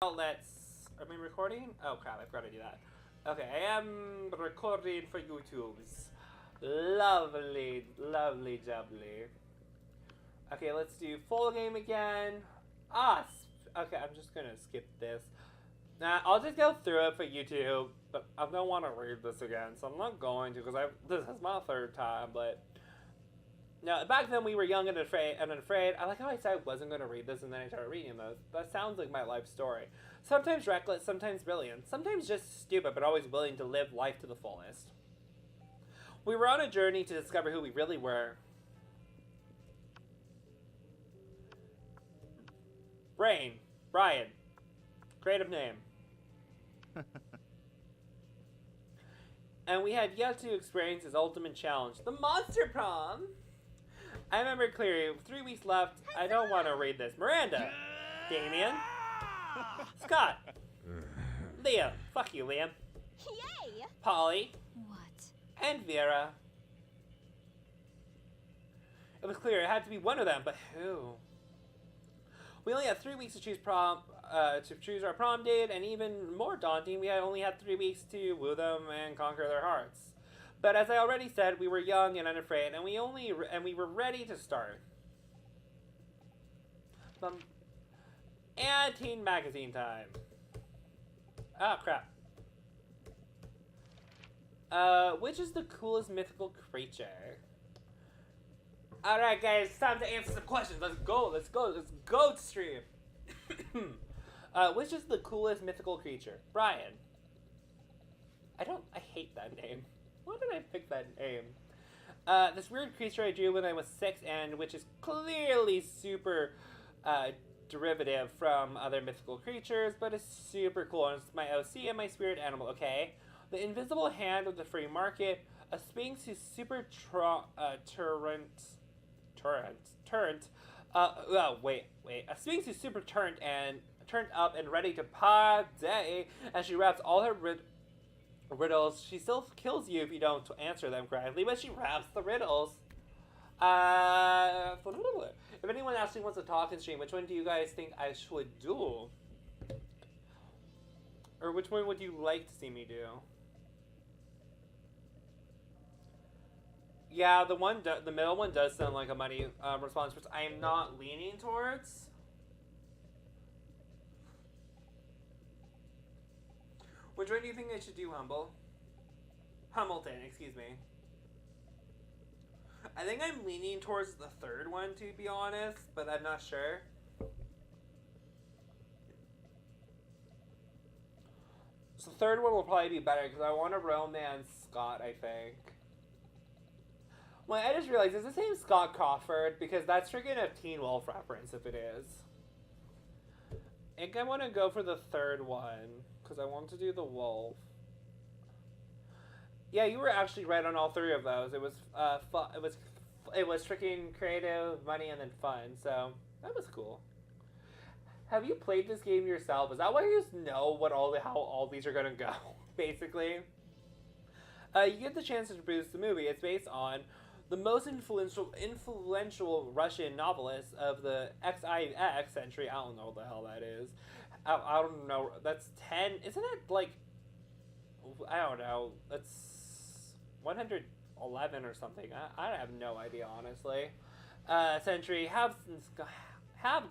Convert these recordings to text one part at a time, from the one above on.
Am I recording? Oh crap, I forgot to do that. Okay, I am recording for YouTube's. Lovely, lovely jubbly. Okay, let's do full game again. Okay, I'm just gonna skip this. Nah, I'll just go through it for YouTube, but I don't want to read this again, so I'm not going to, because this is my third time, but... No, back then we were young and afraid. I like how I said I wasn't going to read this, and then I started reading those. That sounds like my life story. Sometimes reckless, sometimes brilliant, sometimes just stupid, but always willing to live life to the fullest. We were on a journey to discover who we really were. Brian. Creative name. And we had yet to experience his ultimate challenge, the monster prom. I remember clearly, 3 weeks left. I don't want to read this. Miranda. Damien. Scott. Liam. Fuck you, Liam. Yay! Polly. What? And Vera. It was clear it had to be one of them, but who? We only had 3 weeks to choose our prom date, and even more daunting, we only had 3 weeks to woo them and conquer their hearts. But as I already said, we were young and unafraid, and we were ready to start. And teen magazine time. Oh crap. Which is the coolest mythical creature? Alright guys, it's time to answer some questions. Let's go to stream. Which is the coolest mythical creature? Brian. I hate that name. Why did I pick that name? This weird creature I drew when I was 6, and which is clearly super derivative from other mythical creatures, but it's super cool, and it's my OC and my spirit animal, okay? The invisible hand of the free market, a sphinx who's super a sphinx who's super turned up and ready to party, and she wraps all her riddles. She still kills you if you don't answer them correctly, but she wraps the riddles. If anyone actually wants to talk and stream, which one do you guys think I should do? Or which one would you like to see me do? Yeah, the middle one does sound like a money response, which I am not leaning towards. Which one do you think I should do, Hamilton, excuse me. I think I'm leaning towards the third one, to be honest, but I'm not sure. So the third one will probably be better, because I want to romance Scott, I think. Well, I just realized, is the same Scott Crawford? Because that's freaking a Teen Wolf reference, if it is. I think I want to go for the third one, because I want to do the wolf. Yeah, you were actually right on all 3 of those. It was fun. It was freaking creative, money, and then fun. So that was cool. Have you played this game yourself? Is that why you just know what how all these are gonna go? Basically, you get the chance to produce the movie. It's based on the most influential Russian novelist of the XIX century. I don't know what the hell that is. I don't know. That's 10. Isn't it like? I don't know. That's 111 or something. I have no idea, honestly. Century have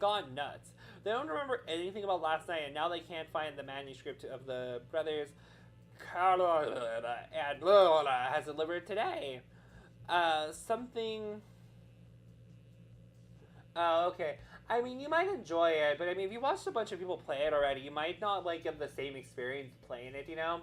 gone nuts. They don't remember anything about last night, and now they can't find the manuscript of the brothers Carlotta and Lola has delivered today. Something... Oh, okay. I mean, you might enjoy it, but I mean, if you watched a bunch of people play it already, you might not, like, get the same experience playing it, you know?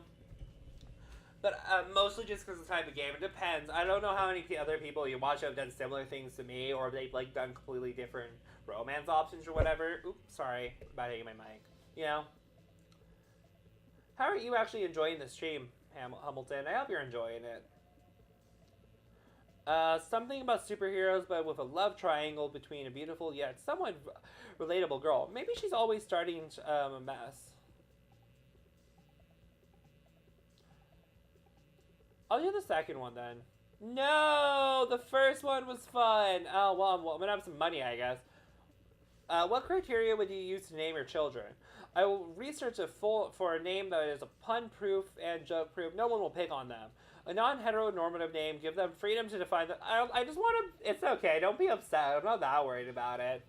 But mostly just because of the type of game. It depends. I don't know how many other people you watch have done similar things to me, or they've like done completely different romance options or whatever. Oops, sorry about hitting my mic. You know. How are you actually enjoying the stream, Hamilton? I hope you're enjoying it. Something about superheroes, but with a love triangle between a beautiful yet somewhat relatable girl. Maybe she's always starting a mess. I'll do the second one then. No, the first one was fun. Oh, well, I'm gonna have some money, I guess. What criteria would you use to name your children? I will research for a name that is a pun-proof and joke-proof. No one will pick on them. A non-heteronormative name, give them freedom to define them. I just want to... It's okay, don't be upset. I'm not that worried about it.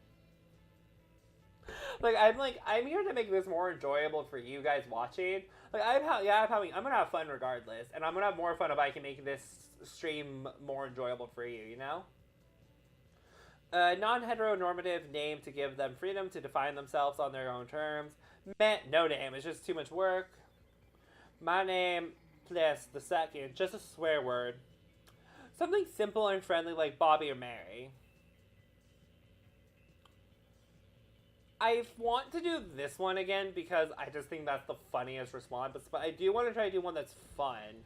I'm here to make this more enjoyable for you guys watching. I'm gonna have fun regardless, and I'm gonna have more fun if I can make this stream more enjoyable for you, you know? A non-heteronormative name to give them freedom to define themselves on their own terms. Meh, no name, it's just too much work. My name, plus the second, just a swear word. Something simple and friendly like Bobby or Mary. I want to do this one again because I just think that's the funniest response, but I do want to try to do one that's fun.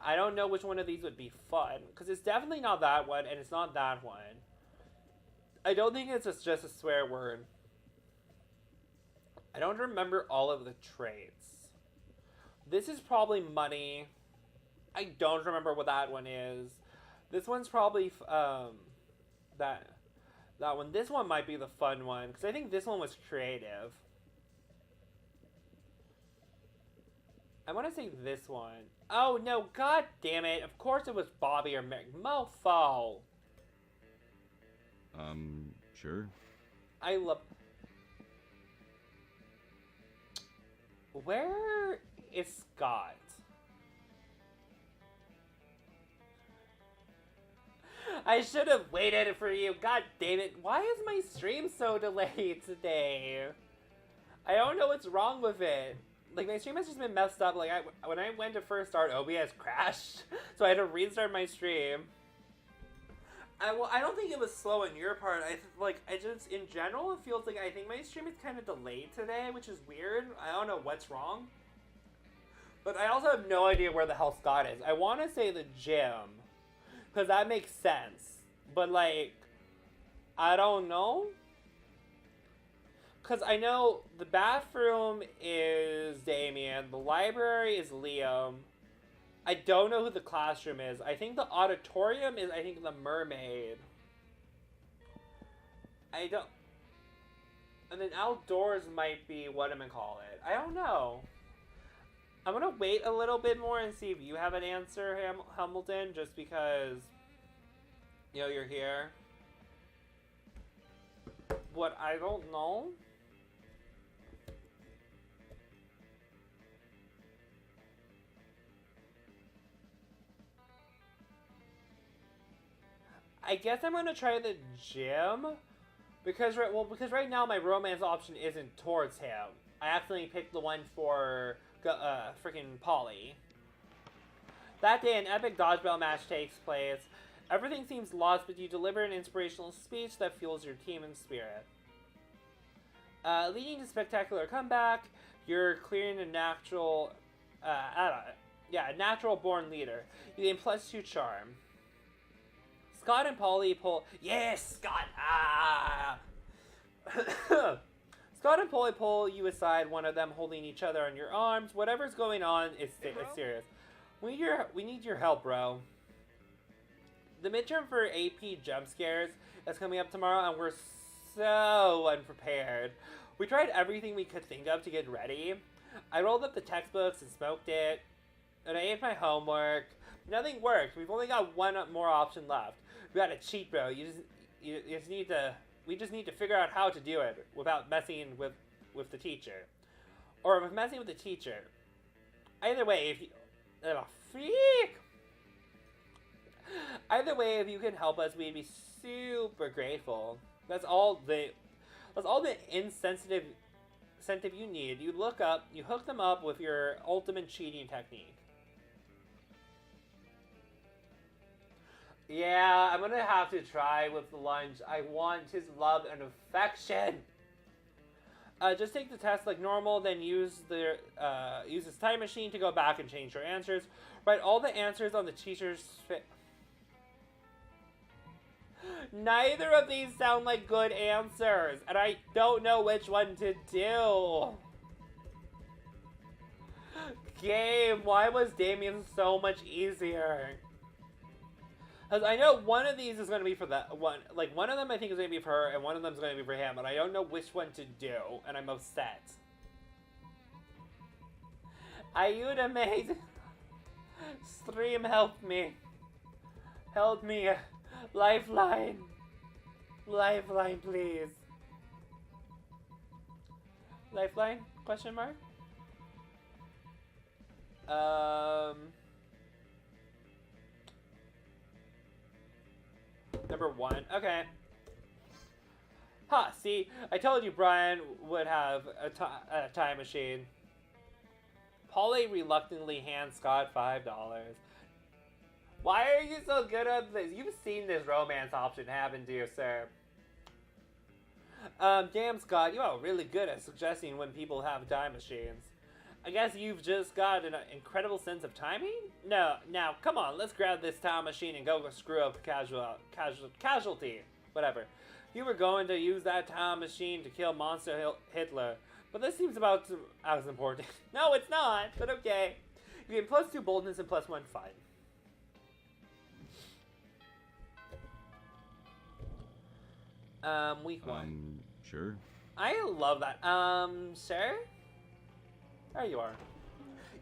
I don't know which one of these would be fun, because it's definitely not that one, and it's not that one. I don't think it's just a swear word. I don't remember all of the traits. This is probably money. I don't remember what that one is. This one's probably, that one. This one might be the fun one, because I think this one was creative. I want to say this one. Oh, no, god damn it. Of course it was Bobby or Mary. Mofo. Sure. I love... Where is Scott? I should have waited for you. God damn it. Why is my stream so delayed today? I don't know what's wrong with it. Like, my stream has just been messed up. Like, when I went to first start, OBS crashed. So I had to restart my stream. I don't think it was slow on your part. In general, it feels like I think my stream is kind of delayed today, which is weird. I don't know what's wrong. But I also have no idea where the hell Scott is. I want to say the gym. Because that makes sense. But, like, I don't know. Because I know the bathroom is Damien. The library is Liam. I don't know who the classroom is. I think the auditorium is, the mermaid. I don't... And then outdoors might be, what am I call it? I don't know. I'm going to wait a little bit more and see if you have an answer, Hamilton, just because, you know, you're here. What I don't know... I guess I'm gonna try the gym, because right now my romance option isn't towards him. I accidentally picked the one for freaking Polly. That day, an epic dodgeball match takes place. Everything seems lost, but you deliver an inspirational speech that fuels your team and spirit. Leading to spectacular comeback, you're clearing a natural born leader. You gain +2 charm. Scott and Polly pull... Yes, Scott! Ah! Scott and Polly pull you aside, one of them holding each other on your arms. Whatever's going on is serious. We need your help, bro. The midterm for AP jump scares is coming up tomorrow, and we're so unprepared. We tried everything we could think of to get ready. I rolled up the textbooks and smoked it, and I ate my homework. Nothing worked. We've only got one more option left. We gotta cheat, bro. We just need to figure out how to do it without messing with the teacher, or with messing with the teacher. Either way, if you can help us, we'd be super grateful. That's all the incentive you need. You hook them up with your ultimate cheating technique. Yeah, I'm gonna have to try with the lunch. I want his love and affection. Just take the test like normal, then use this time machine to go back and change your answers. Write all the answers on the teacher's Neither of these sound like good answers, and I don't know which one to do. Game, why was Damien so much easier? Because I know one of these is going to be for that one. Like, one of them I think is going to be for her, and one of them is going to be for him, and I don't know which one to do, and I'm upset. Are you amazing? Stream, help me. Help me. Lifeline. Lifeline, please. Lifeline? Question mark? Number 1. Okay. Ha, see? I told you Brian would have a time machine. Polly reluctantly hands Scott $5. Why are you so good at this? You've seen this romance option, haven't you, sir? Damn, Scott, you are really good at suggesting when people have time machines. I guess you've just got an incredible sense of timing? No, now, come on, let's grab this time machine and go screw up casualty. Whatever. You were going to use that time machine to kill Monster Hitler, but this seems about as important. No, it's not, but okay. You get +2 boldness and +1 fight. Week 1. Sure. I love that. Sir? There you are.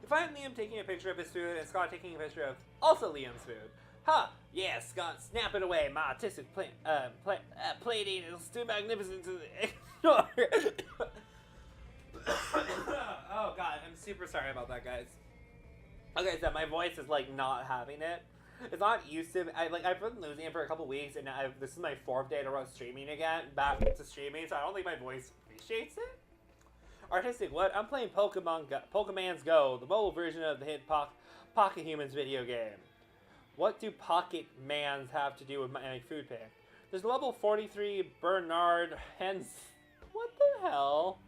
You find Liam taking a picture of his food and Scott taking a picture of also Liam's food. Ha! Yeah, Scott, snap it away. My artistic plating is too magnificent to ignore. Oh god, I'm super sorry about that, guys. Okay, so my voice is like not having it. It's not used to. I've been losing it for a couple weeks, and this is my 4th day to run streaming again, back to streaming. So I don't think my voice appreciates it. Artistic, what? I'm playing Pokemon's Go, the mobile version of the hit Pocket Humans video game. What do Pocket Mans have to do with my food pick? There's level 43 Bernard Hens. What the hell?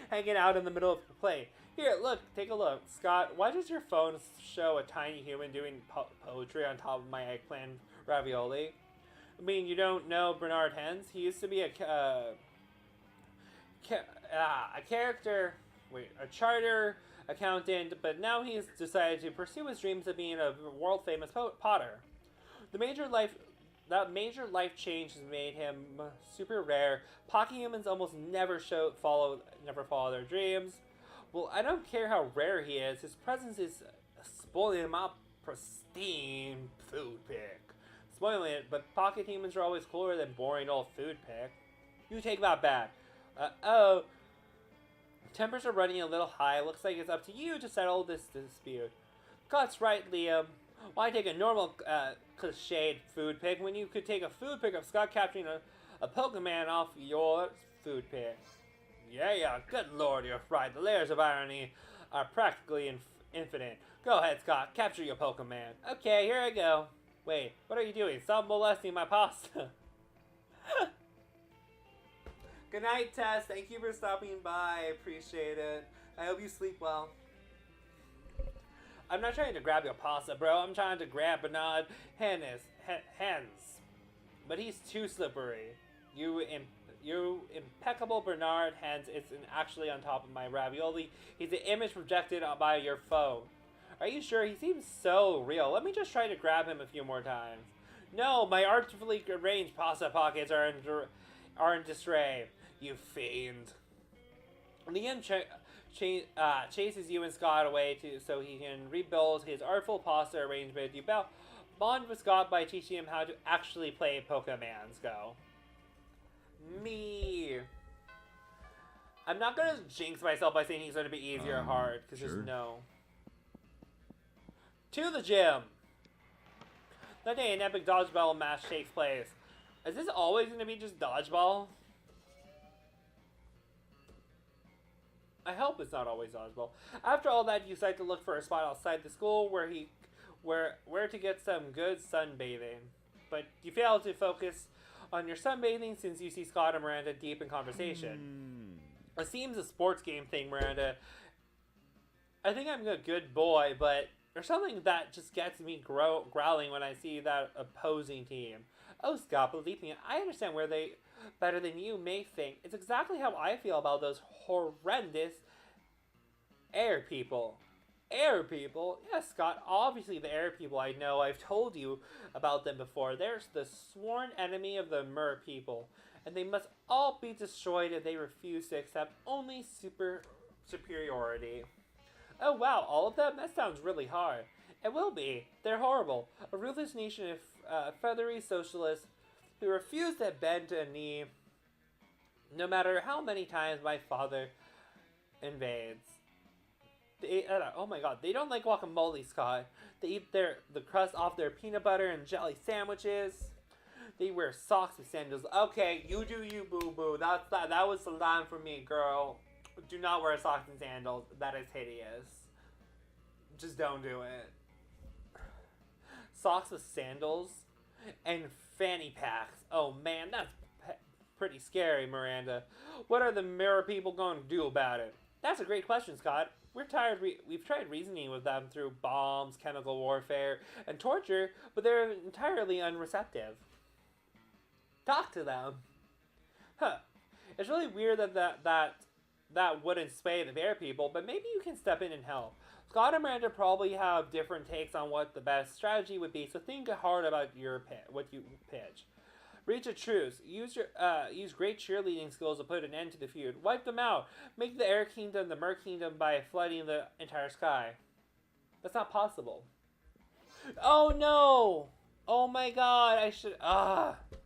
Hanging out in the middle of the play. Here, look, take a look. Scott, why does your phone show a tiny human doing poetry on top of my eggplant ravioli? I mean, you don't know Bernard Hens? He used to be a charter accountant, but now he's decided to pursue his dreams of being a world-famous potter. That major life change has made him super rare. Pocket humans almost never follow their dreams. Well, I don't care how rare he is. His presence is spoiling my pristine food pick. Spoiling it, but pocket humans are always cooler than boring old food pick. You take that back. Oh. Tempers are running a little high. Looks like it's up to you to settle this dispute. Scott's right, Liam. Why take a normal, cliched food pick when you could take a food pick of Scott capturing a Pokemon off your food pick? Yeah, good lord, you're right. The layers of irony are practically infinite. Go ahead, Scott. Capture your Pokemon. Okay, here I go. Wait, what are you doing? Stop molesting my pasta. Good night, Tess. Thank you for stopping by. I appreciate it. I hope you sleep well. I'm not trying to grab your pasta, bro. I'm trying to grab Bernard Hens. But he's too slippery. You impeccable Bernard Hens isn't actually on top of my ravioli. He's an image projected by your phone. Are you sure? He seems so real. Let me just try to grab him a few more times. No, my artfully arranged pasta pockets are in disarray. You fiend. Liam chases you and Scott away so he can rebuild his artful pasta arrangement. You bond with Scott by teaching him how to actually play Pokemon's Go. Me. I'm not gonna jinx myself by saying he's gonna be easy or hard, because sure. there's no. To the gym. That day, an epic dodgeball match takes place. Is this always gonna be just dodgeball? I hope it's not always dodgeball. After all that, you decide to look for a spot outside the school where to get some good sunbathing. But you fail to focus on your sunbathing since you see Scott and Miranda deep in conversation. It seems a sports game thing, Miranda. I think I'm a good boy, but there's something that just gets me growling when I see that opposing team. Oh, Scott, believe me, I understand where they better than you may think. It's exactly how I feel about those horrendous air people. Air people? Yes, Scott, obviously the air people I know. I've told you about them before. They're the sworn enemy of the mer people, and they must all be destroyed if they refuse to accept only superiority. Oh wow, all of them? That sounds really hard. It will be. They're horrible. A ruthless nation of feathery socialists who refuse to bend to a knee no matter how many times my father invades. Oh my god, they don't like guacamole, Scott. They eat the crust off their peanut butter and jelly sandwiches. They wear socks with sandals. Okay, you do you, boo-boo. That was the line for me, girl. Do not wear socks and sandals. That is hideous. Just don't do it. Socks with sandals and fanny packs. Oh man, that's pretty scary, Miranda. What are the mirror people going to do about it? That's a great question, Scott. We're tired. We've tried reasoning with them through bombs, chemical warfare, and torture, but they're entirely unreceptive. Talk to them. Huh. It's really weird that wouldn't sway the bear people, but maybe you can step in and help. Scott and Miranda probably have different takes on what the best strategy would be, so think hard about what you pitch. Reach a truce. Use great cheerleading skills to put an end to the feud. Wipe them out. Make the Air Kingdom the Mer Kingdom by flooding the entire sky. That's not possible. Oh no! Oh my god, I should...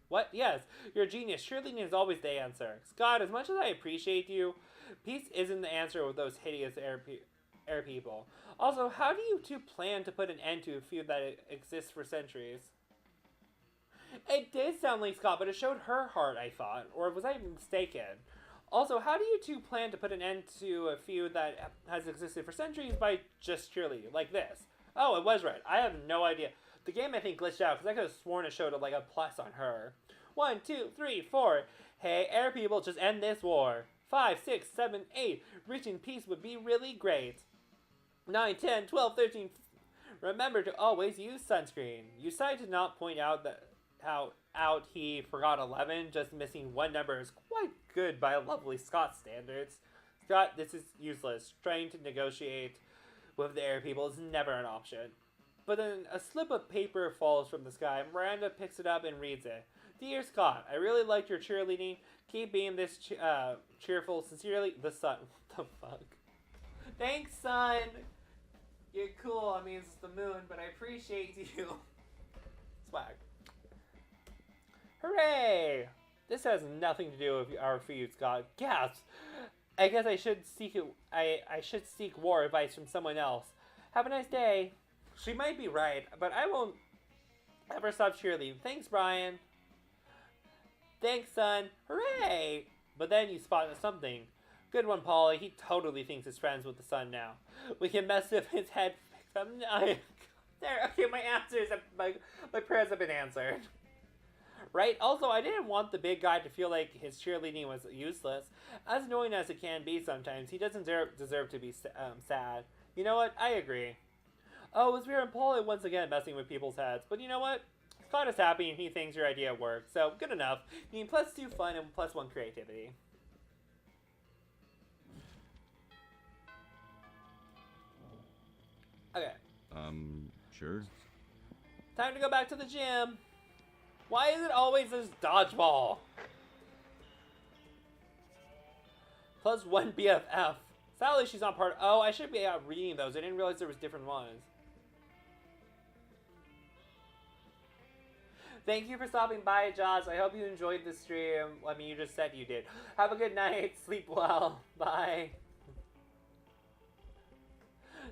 What? Yes, you're a genius. Cheerleading is always the answer. Scott, as much as I appreciate you, peace isn't the answer with those hideous air people. Also, how do you two plan to put an end to a feud that exists for centuries? It did sound like Scott, but it showed her heart, I thought. Or was I mistaken? Also, how do you two plan to put an end to a feud that has existed for centuries by just cheerleading? Like this. Oh, it was right. I have no idea. The game, I think, glitched out because I could have sworn it showed like a plus on her. 1, 2, 3, 4. Hey, air people, just end this war. 5, 6, 7, 8. Reaching peace would be really great. 9, 10, 12, 13. Remember to always use sunscreen. You decided to not point out how he forgot 11. Just missing one number is quite good by lovely Scott standards. Scott, this is useless. Trying to negotiate with the air people is never an option. But then a slip of paper falls from the sky. Miranda picks it up and reads it. Dear Scott, I really liked your cheerleading. Keep being this cheerful. Sincerely, the sun. What the fuck? Thanks, sun. You're cool. I mean, it's the moon, but I appreciate you. Swag. Hooray! This has nothing to do with our feud, Scott. Gasp! I guess I should seek war advice from someone else. Have a nice day. She might be right, but I won't ever stop cheerleading. Thanks, Brian. Thanks, son. Hooray! But then you spot something. Good one, Polly. He totally thinks he's friends with the sun now. We can mess with his head. There. Okay, my answers. My prayers have been answered. Right? Also, I didn't want the big guy to feel like his cheerleading was useless. As annoying as it can be sometimes, he doesn't deserve to be sad. You know what? I agree. Oh, it was weird and Paul once again messing with people's heads. But you know what? Scott is happy and he thinks your idea worked. So, good enough. You need +2 fun and +1 creativity. Okay. Sure. Time to go back to the gym. Why is it always this dodgeball? +1 BFF. Sadly, she's not part. Oh, I should be out reading those. I didn't realize there was different ones. Thank you for stopping by, Josh. I hope you enjoyed the stream. I mean, you just said you did. Have a good night. Sleep well. Bye.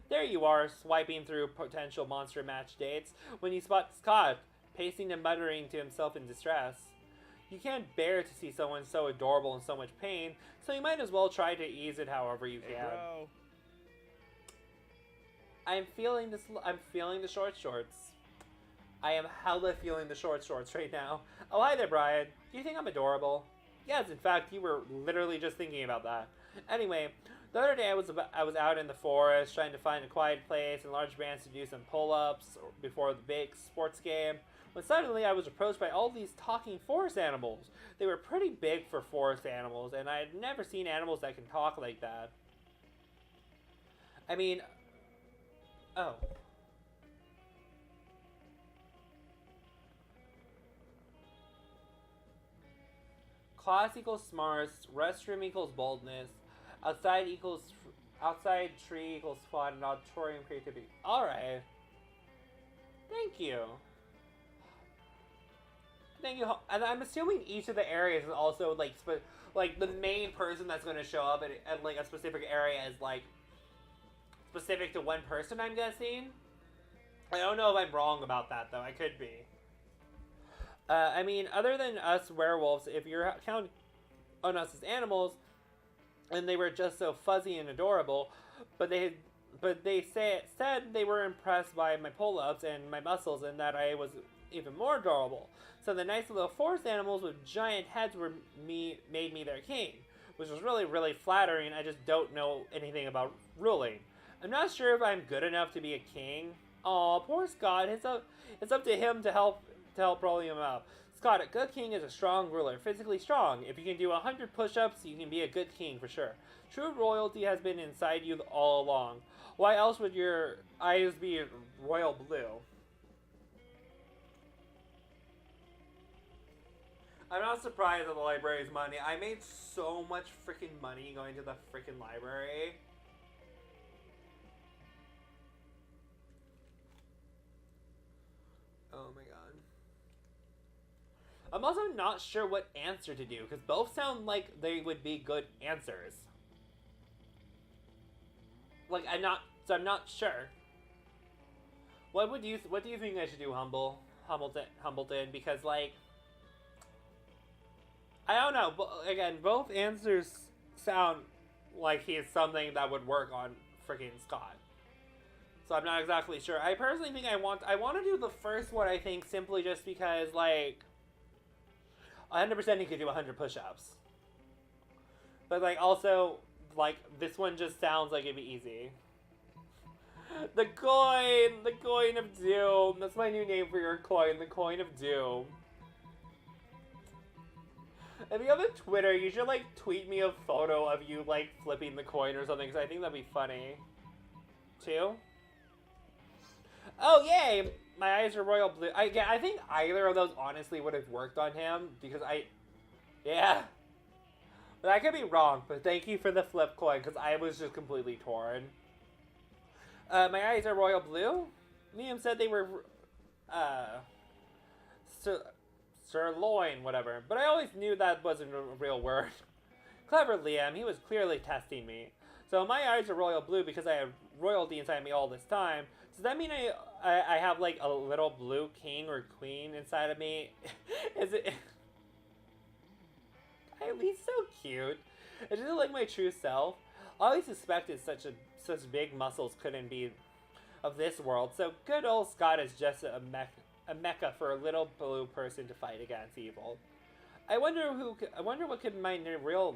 There you are, swiping through potential monster match dates, when you spot Scott, pacing and muttering to himself in distress. You can't bear to see someone so adorable in so much pain, so you might as well try to ease it however you can. Bro. I'm feeling the short shorts. I am hella feeling the short shorts right now. Oh, hi there, Brian. Do you think I'm adorable? Yes, in fact, you were literally just thinking about that. Anyway, the other day I was out in the forest trying to find a quiet place and large bands to do some pull-ups before the big sports game, when suddenly I was approached by all these talking forest animals. They were pretty big for forest animals, and I had never seen animals that can talk like that. I mean... Oh. Class equals smarts, restroom equals boldness, outside Outside tree equals fun and auditorium creativity. Alright. Thank you. Thank you. And I'm assuming each of the areas is also like the main person that's going to show up at like a specific area is like specific to one person, I'm guessing. I don't know if I'm wrong about that though. I could be. I mean, other than us werewolves, if you're counting on us as animals, and they were just so fuzzy and adorable, but they said they were impressed by my pull-ups and my muscles, and that I was even more adorable. So the nice little forest animals with giant heads made me their king, which was really, really flattering. I just don't know anything about ruling. I'm not sure if I'm good enough to be a king. Aw, poor Scott. It's up to him to help rolling him out. Scott, a good king is a strong ruler, physically strong. If you can do 100 push-ups, you can be a good king for sure. True royalty has been inside you all along. Why else would your eyes be royal blue? I'm not surprised at the library's money. I made so much freaking money going to the freaking library. Oh my god. I'm also not sure what answer to do, because both sound like they would be good answers. Like, I'm not sure. What do you think I should do, Humbleton? Because, like, I don't know. But again, both answers sound like he's something that would work on freaking Scott. So I'm not exactly sure. I personally think I want to do the first one, I think, simply just because, like, 100% he could do 100 push-ups. But, like, also, like, this one just sounds like it'd be easy. The coin of doom. That's my new name for your coin, the coin of doom. If you have a Twitter, you should, like, tweet me a photo of you, like, flipping the coin or something, because I think that'd be funny. Too? Oh, yay! My eyes are royal blue. I think either of those honestly would have worked on him, because yeah. But I could be wrong, but thank you for the flip coin, because I was just completely torn. My eyes are royal blue? Liam said they were, sirloin, whatever. But I always knew that wasn't a real word. Clever Liam, he was clearly testing me. So my eyes are royal blue because I have royalty inside me all this time. Does that mean I have, like, a little blue king or queen inside of me? Is it... Eileen's so cute. Is it like my true self? I always suspected such big muscles couldn't be of this world, so good old Scott is just a mecca for a little blue person to fight against evil. I wonder what could my real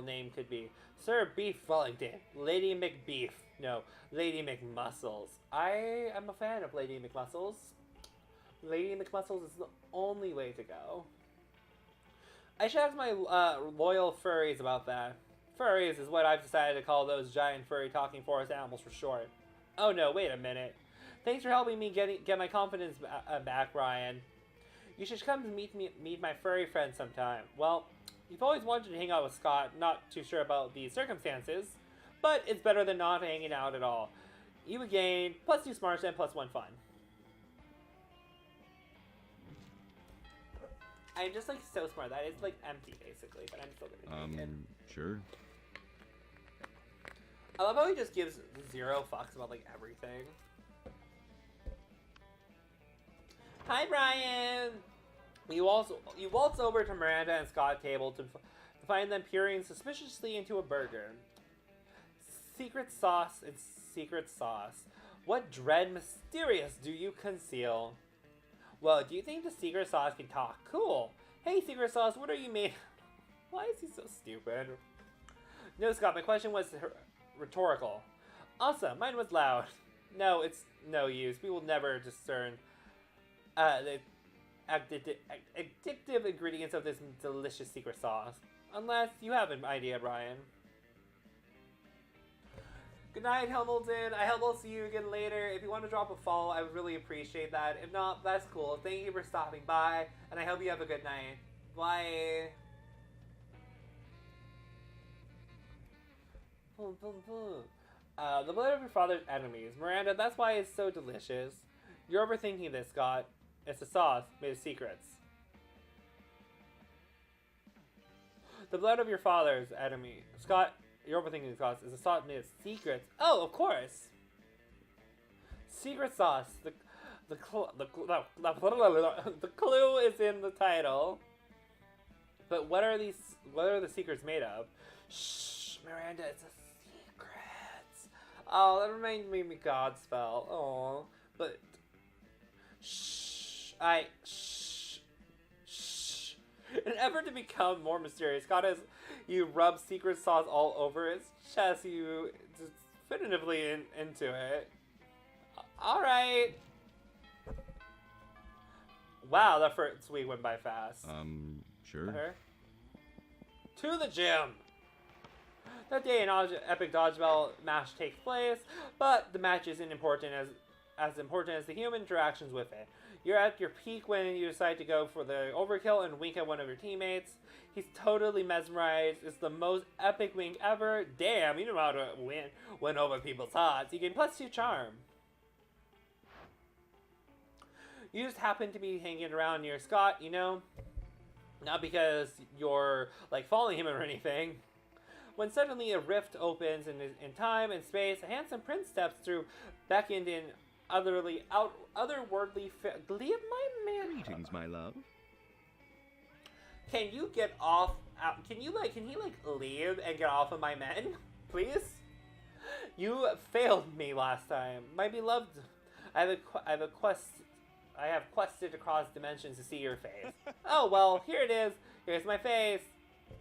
name could be. Sir Beef Wellington, Lady McBeef. No, Lady McMuscles. I am a fan of Lady McMuscles. Lady McMuscles is the only way to go. I should ask my loyal furries about that. Furries is what I've decided to call those giant furry talking forest animals for short. Oh no, wait a minute. Thanks for helping me get my confidence back, Ryan. You should come to meet my furry friend sometime. Well, you've always wanted to hang out with Scott, not too sure about the circumstances, but it's better than not hanging out at all. You would gain +2 smarts and +1 fun. I'm just, like, so smart. That is, like, empty, basically, but I'm still gonna take it. Sure. I love how he just gives 0 fucks about, like, everything. Hi, Brian! You waltz over to Miranda and Scott's table to find them peering suspiciously into a burger. Secret sauce and secret sauce. What dread mysterious do you conceal? Well, do you think the secret sauce can talk? Cool. Hey, secret sauce, what are you made? Why is he so stupid? No, Scott, my question was rhetorical. Awesome, mine was loud. No, it's no use. We will never discern the addictive ingredients of this delicious secret sauce. Unless you have an idea, Brian. Good night, Hamilton. I hope I'll see you again later. If you want to drop a follow, I would really appreciate that. If not, that's cool. Thank you for stopping by, and I hope you have a good night. Bye. Boom, boom, boom. The blood of your father's enemies. Miranda, that's why it's so delicious. You're overthinking this, Scott. It's a sauce made of secrets. The blood of your father's enemy. Scott, you're overthinking this, Scott. It's a sauce made of secrets. Oh, of course. Secret sauce. The clue is in the title. But what are the secrets made of? Shh, Miranda, it's a secret. Oh, that reminds me of Godspell. Oh, but shh. In an effort to become more mysterious, Scott has you rub secret sauce all over his chest. You definitively into it. All right. Wow, that first week went by fast. Sure. To the gym. That day, an epic dodgeball match takes place, but the match isn't important as important as the human interactions with it. You're at your peak when you decide to go for the overkill and wink at one of your teammates. He's totally mesmerized. It's the most epic wink ever. Damn, you know how to win over people's hearts. You gain +2 charm. You just happen to be hanging around near Scott, you know? Not because you're, like, following him or anything. When suddenly a rift opens in time and space, a handsome prince steps through, beckoned in otherworldly leave my man. Greetings, my love. Can you get off? Can he leave and get off of my men, please? You failed me last time, my beloved. I have quested across dimensions to see your face. Oh well, here it is. Here's my face.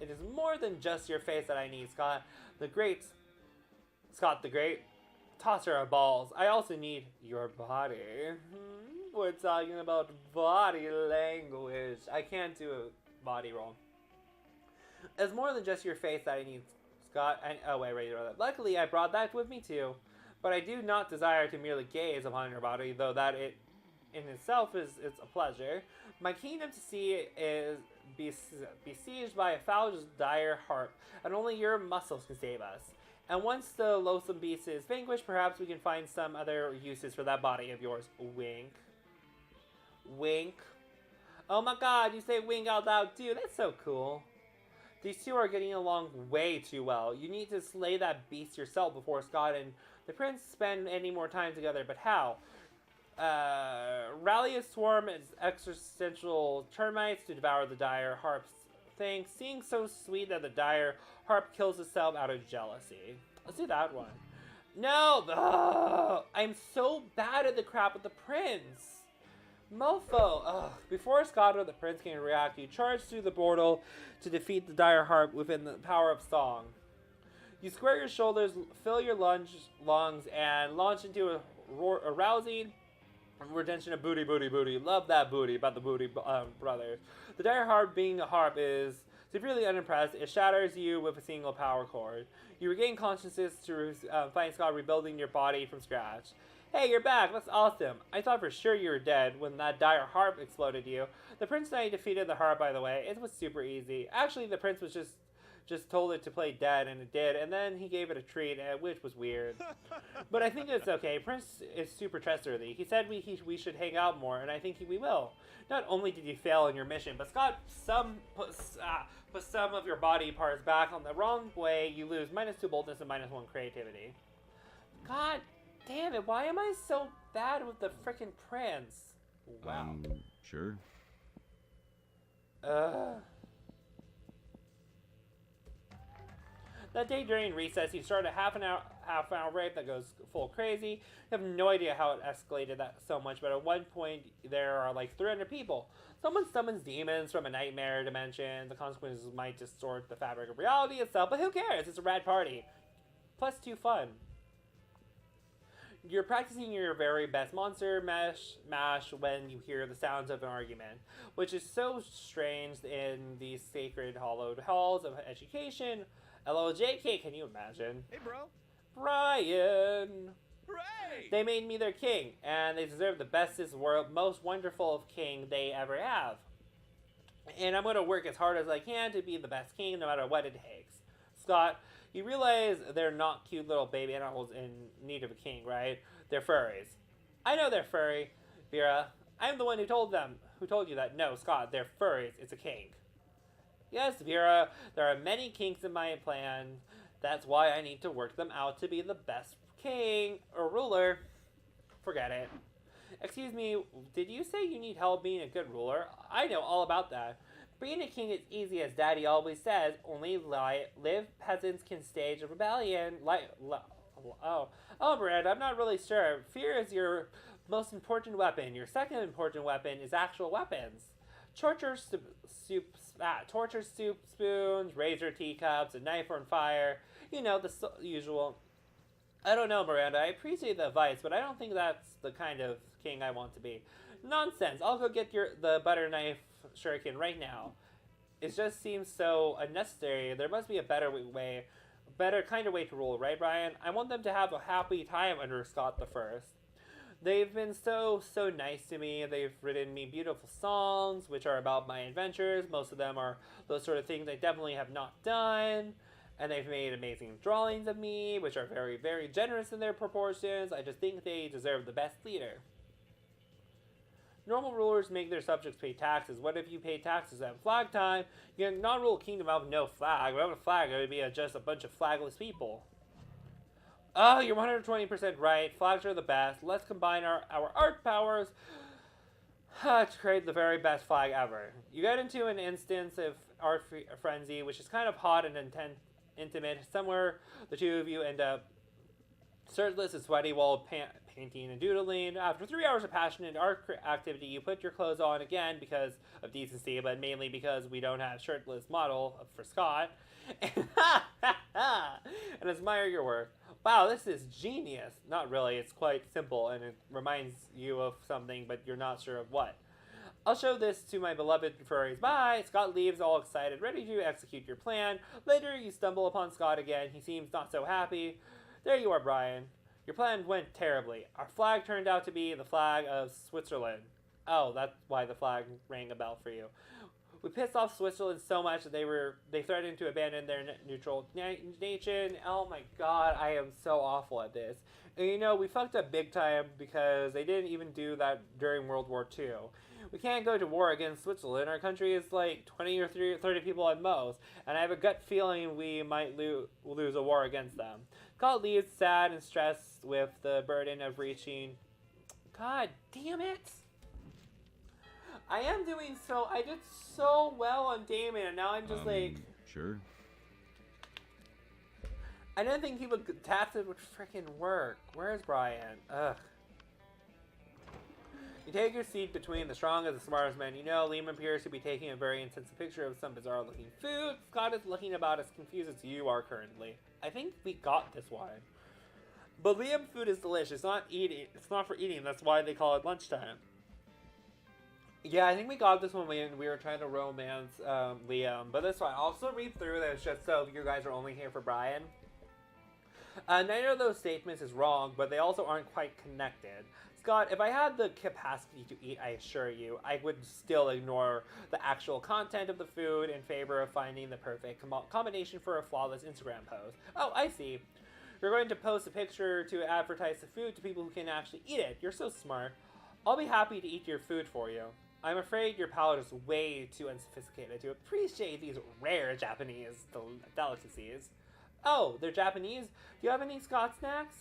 It is more than just your face that I need, Scott the Great. Tosser of balls. I also need your body. We're talking about body language. I can't do a body roll. It's more than just your face that I need, Scott. Luckily, I brought that with me too. But I do not desire to merely gaze upon your body, though that it in itself it's a pleasure. My kingdom to see is besieged by a foul, dire harp, and only your muscles can save us. And once the loathsome beast is vanquished, perhaps we can find some other uses for that body of yours. Wink. Wink. Oh my god, you say wink out loud too. That's so cool. These two are getting along way too well. You need to slay that beast yourself before Scott and the prince spend any more time together. But how? Rally a swarm of existential termites to devour the dire harp's thing. Seeing so sweet that the dire harp kills itself out of jealousy. Let's do that one. No! Ugh, I'm so bad at the crap with the prince. Mofo. Ugh. Before Scott or the prince can react, you charge through the portal to defeat the dire harp within the power of song. You square your shoulders, fill your lungs, and launch into a rousing retention of booty, booty, booty. Love that booty about the booty brothers. The dire harp, being a harp, is severely unimpressed. It shatters you with a single power chord. You regain consciousness to find Scott rebuilding your body from scratch. Hey, you're back. That's awesome. I thought for sure you were dead when that dire harp exploded you. The prince and I defeated the harp, by the way. It was super easy. Actually, the prince was just told it to play dead, and it did, and then he gave it a treat, which was weird. But I think it's okay. Prince is super trustworthy. He said we should hang out more, and I think we will. Not only did you fail in your mission, but Scott put some of your body parts back on the wrong way. You lose -2 boldness and -1 creativity. God damn it, why am I so bad with the frickin' prince? Wow. Sure. That day during recess, you start a half an hour rape that goes full crazy. You have no idea how it escalated that so much, but at one point there are like 300 people. Someone summons demons from a nightmare dimension. The consequences might distort the fabric of reality itself, but who cares? It's a rad party. +2 fun. You're practicing your very best monster mash when you hear the sounds of an argument, which is so strange in these sacred hollowed halls of education. LOJK, can you imagine? Hey, bro. Brian. Hooray! They made me their king, and they deserve the bestest, most wonderful of king they ever have. And I'm going to work as hard as I can to be the best king, no matter what it takes. Scott, You realize they're not cute little baby animals in need of a king, right? They're furries. I know they're furry, Vera. I'm the one who told you that. No, Scott, they're furries. It's a kink. Yes, Vera, there are many kinks in my plan. That's why I need to work them out to be the best king or ruler. Forget it. Excuse me, did you say you need help being a good ruler? I know all about that. Being a king is easy, as Daddy always says. Only live peasants can stage a rebellion. Brad, I'm not really sure. Fear is your most important weapon. Your second important weapon is actual weapons. Torture soup spoons, razor teacups, a knife on fire. You know, the usual. I don't know, Miranda. I appreciate the advice, but I don't think that's the kind of king I want to be. Nonsense. I'll go get the butter knife shuriken right now. It just seems so unnecessary. There must be a better kind of way to rule, right, Brian? I want them to have a happy time under Scott the First. They've been so nice to me. They've written me beautiful songs, which are about my adventures. Most of them are those sort of things I definitely have not done. And they've made amazing drawings of me, which are very, very generous in their proportions. I just think they deserve the best leader. Normal rulers make their subjects pay taxes. What if you pay taxes at flag time? You cannot rule a kingdom out of no flag. Without a flag, it would be just a bunch of flagless people. Oh, you're 120% right. Flags are the best. Let's combine our art powers to create the very best flag ever. You get into an instance of art frenzy, which is kind of hot and intimate. Somewhere the two of you end up shirtless and sweaty while painting and doodling. After 3 hours of passionate art activity, you put your clothes on again because of decency, but mainly because we don't have shirtless model for Scott. And admire your work. Wow, this is genius. Not really, it's quite simple and it reminds you of something, but you're not sure of what. I'll show this to my beloved furries. Bye! Scott leaves all excited, ready to execute your plan. Later, you stumble upon Scott again. He seems not so happy. There you are, Brian. Your plan went terribly. Our flag turned out to be the flag of Switzerland. Oh, that's why the flag rang a bell for you. We pissed off Switzerland so much that they threatened to abandon their neutral nation. Oh my god, I am so awful at this. And you know, we fucked up big time because they didn't even do that during World War II. We can't go to war against Switzerland. Our country is like 20 or 30 people at most, and I have a gut feeling we might lose a war against them. Scott leaves sad and stressed with the burden of reaching. God damn it! I did so well on Damon, and now I'm just like... Sure. I didn't think he would tap it would freaking work. Where's Brian? Ugh. You take your seat between the strong and the smartest men. You know, Liam appears to be taking a very intensive picture of some bizarre-looking food. Scott is looking about as confused as you are currently. I think we got this one. But Liam food is delicious. It's not for eating. That's why they call it lunchtime. Yeah, I think we got this one when we were trying to romance Liam. But that's fine. I'll also read through this just so you guys are only here for Brian. Neither of those statements is wrong, but they also aren't quite connected. Scott, if I had the capacity to eat, I assure you, I would still ignore the actual content of the food in favor of finding the perfect combination for a flawless Instagram post. Oh, I see. You're going to post a picture to advertise the food to people who can actually eat it. You're so smart. I'll be happy to eat your food for you. I'm afraid your palate is way too unsophisticated to appreciate these rare Japanese delicacies. Oh, they're Japanese? Do you have any Scott snacks?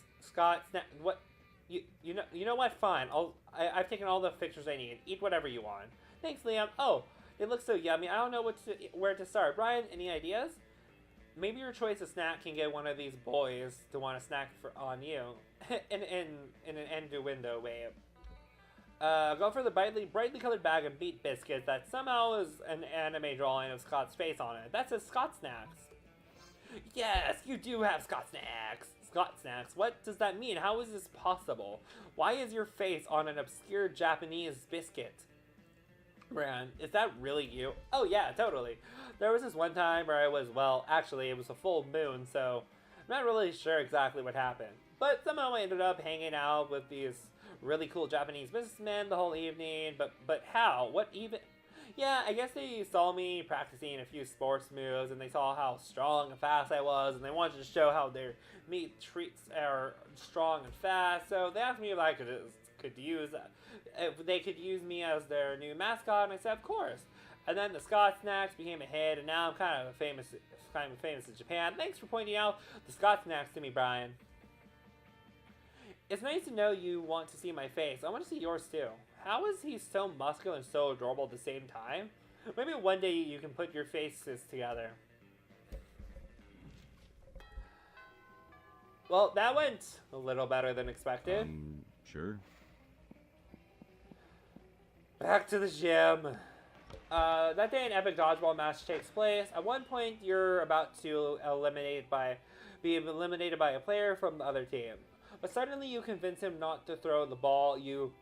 What? You know what? Fine. I've taken all the pictures I need. Eat whatever you want. Thanks, Liam. Oh, they look so yummy. I don't know where to start. Brian, any ideas? Maybe your choice of snack can get one of these boys to want to snack on you, in an innuendo way. Go for the brightly colored bag of meat biscuits that somehow is an anime drawing of Scott's face on it. That says Scott Snacks. Yes, you do have Scott Snacks. Scott Snacks. What does that mean? How is this possible? Why is your face on an obscure Japanese biscuit? Brian, is that really you? Oh yeah, totally. There was this one time where actually it was a full moon, so I'm not really sure exactly what happened. But somehow I ended up hanging out with these really cool Japanese businessmen the whole evening. But how? What even? Yeah, I guess they saw me practicing a few sports moves, and they saw how strong and fast I was, and they wanted to show how their meat treats are strong and fast. So they asked me if I could use if they could use me as their new mascot, and I said of course. And then the Scott Snacks became a hit, and now I'm kind of famous in Japan. Thanks for pointing out the Scott Snacks to me, Brian. It's nice to know you want to see my face. I want to see yours too. How is he so muscular and so adorable at the same time? Maybe one day you can put your faces together. Well, that went a little better than expected. Sure. Back to the gym. That day an epic dodgeball match takes place. At one point, you're about to be eliminated by a player from the other team. But suddenly you convince him not to throw the ball at you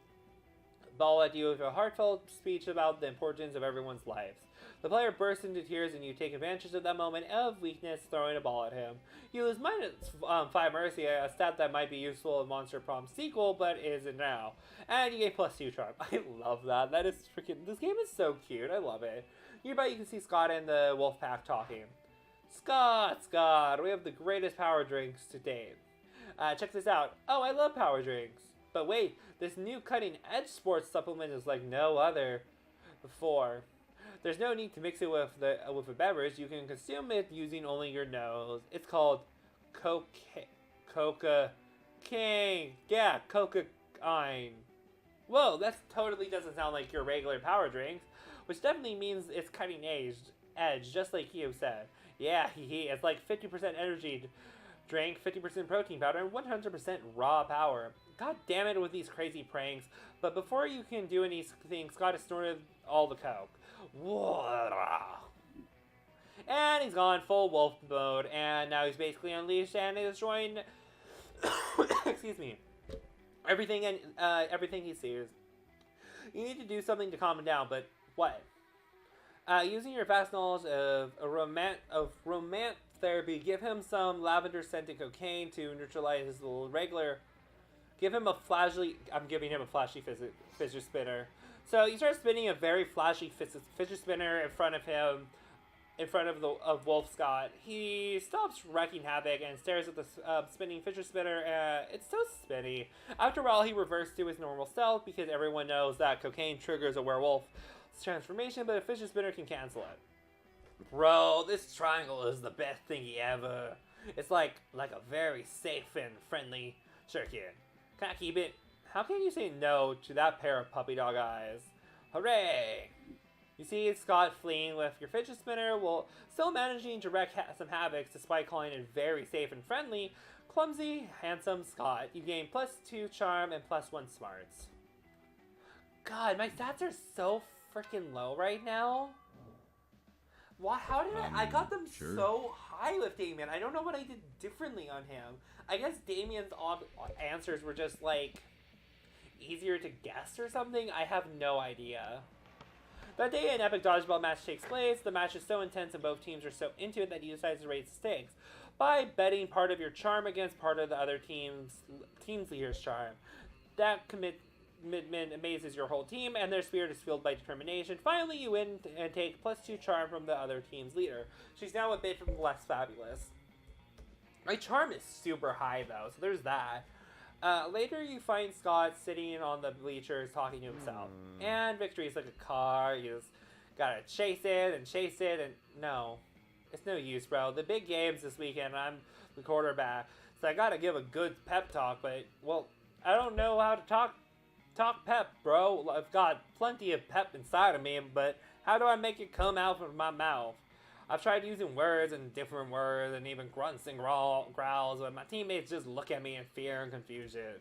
with a heartfelt speech about the importance of everyone's lives. The player bursts into tears and you take advantage of that moment of weakness, throwing a ball at him. You lose -5 mercy, a stat that might be useful in Monster Prom sequel, but isn't now. And you get +2 charm. I love that. That is freaking... This game is so cute. I love it. Nearby you can see Scott and the wolf pack talking. Scott, we have the greatest power drinks to date. Check this out. Oh, I love power drinks. But wait, this new cutting-edge sports supplement is like no other before. There's no need to mix it with a beverage. You can consume it using only your nose. It's called Coca King. Yeah, Coca-Ine. Whoa, that totally doesn't sound like your regular power drinks, which definitely means it's cutting edge, just like Hio said. Yeah, it's like 50% energy drink, 50% protein powder, and 100% raw power. God damn it with these crazy pranks. But before you can do anything, Scott has snorted all the coke. And he's gone full wolf mode, and now he's basically unleashed and is destroying excuse me, everything he sees. You need to do something to calm him down, but what? Using your vast knowledge of romance therapy, give him some lavender scented cocaine to neutralize his little regular. I'm giving him a flashy fidget spinner. So you start spinning a very flashy fidget spinner in front of Wolf Scott. He stops wreaking havoc and stares at the spinning fidget spinner. It's so spinny. After a while, he reverts to his normal self because everyone knows that cocaine triggers a werewolf's transformation, but a fidget spinner can cancel it. Bro, this triangle is the best thingy ever. It's like a very safe and friendly circuit. Can I keep it? How can you say no to that pair of puppy dog eyes? Hooray! You see Scott fleeing with your fidget spinner while still managing to wreak some havoc despite calling it very safe and friendly. Clumsy, handsome Scott. You gain +2 charm and +1 smarts. God, my stats are so freaking low right now. Why? How did I got them so high with Damien? I don't know what I did differently on him. I guess Damien's answers were just like easier to guess or something. I have no idea. That day, an epic dodgeball match takes place. The match is so intense and both teams are so into it that he decides to raise the stakes by betting part of your charm against part of the other team's leader's charm. That commitment amazes your whole team, and their spirit is fueled by determination. Finally, you win and take +2 charm from the other team's leader. She's now a bit less fabulous. My charm is super high, though, so there's that. Later, you find Scott sitting on the bleachers talking to himself. And victory is like a car. You just gotta chase it, and no. It's no use, bro. The big game's this weekend, and I'm the quarterback. So I gotta give a good pep talk, but, well, I don't know how to talk pep, bro. I've got plenty of pep inside of me, but how do I make it come out from my mouth? I've tried using words and different words and even grunts and growls, but my teammates just look at me in fear and confusion.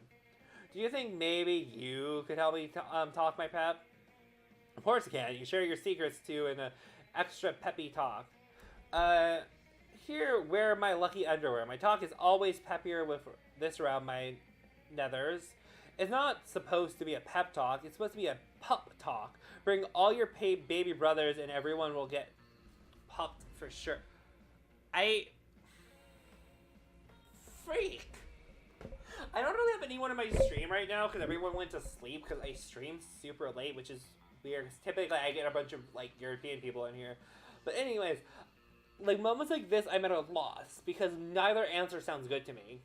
Do you think maybe you could help me talk my pep? Of course you can. You share your secrets too in an extra peppy talk. Here, wear my lucky underwear. My talk is always peppier with this around my nethers. It's not supposed to be a pep talk. It's supposed to be a pup talk. Bring all your baby brothers and everyone will get pumped for sure. Freak. I don't really have anyone in my stream right now because everyone went to sleep because I streamed super late, which is weird. 'Cause typically, I get a bunch of like European people in here, but anyways, like moments like this, I'm at a loss because neither answer sounds good to me.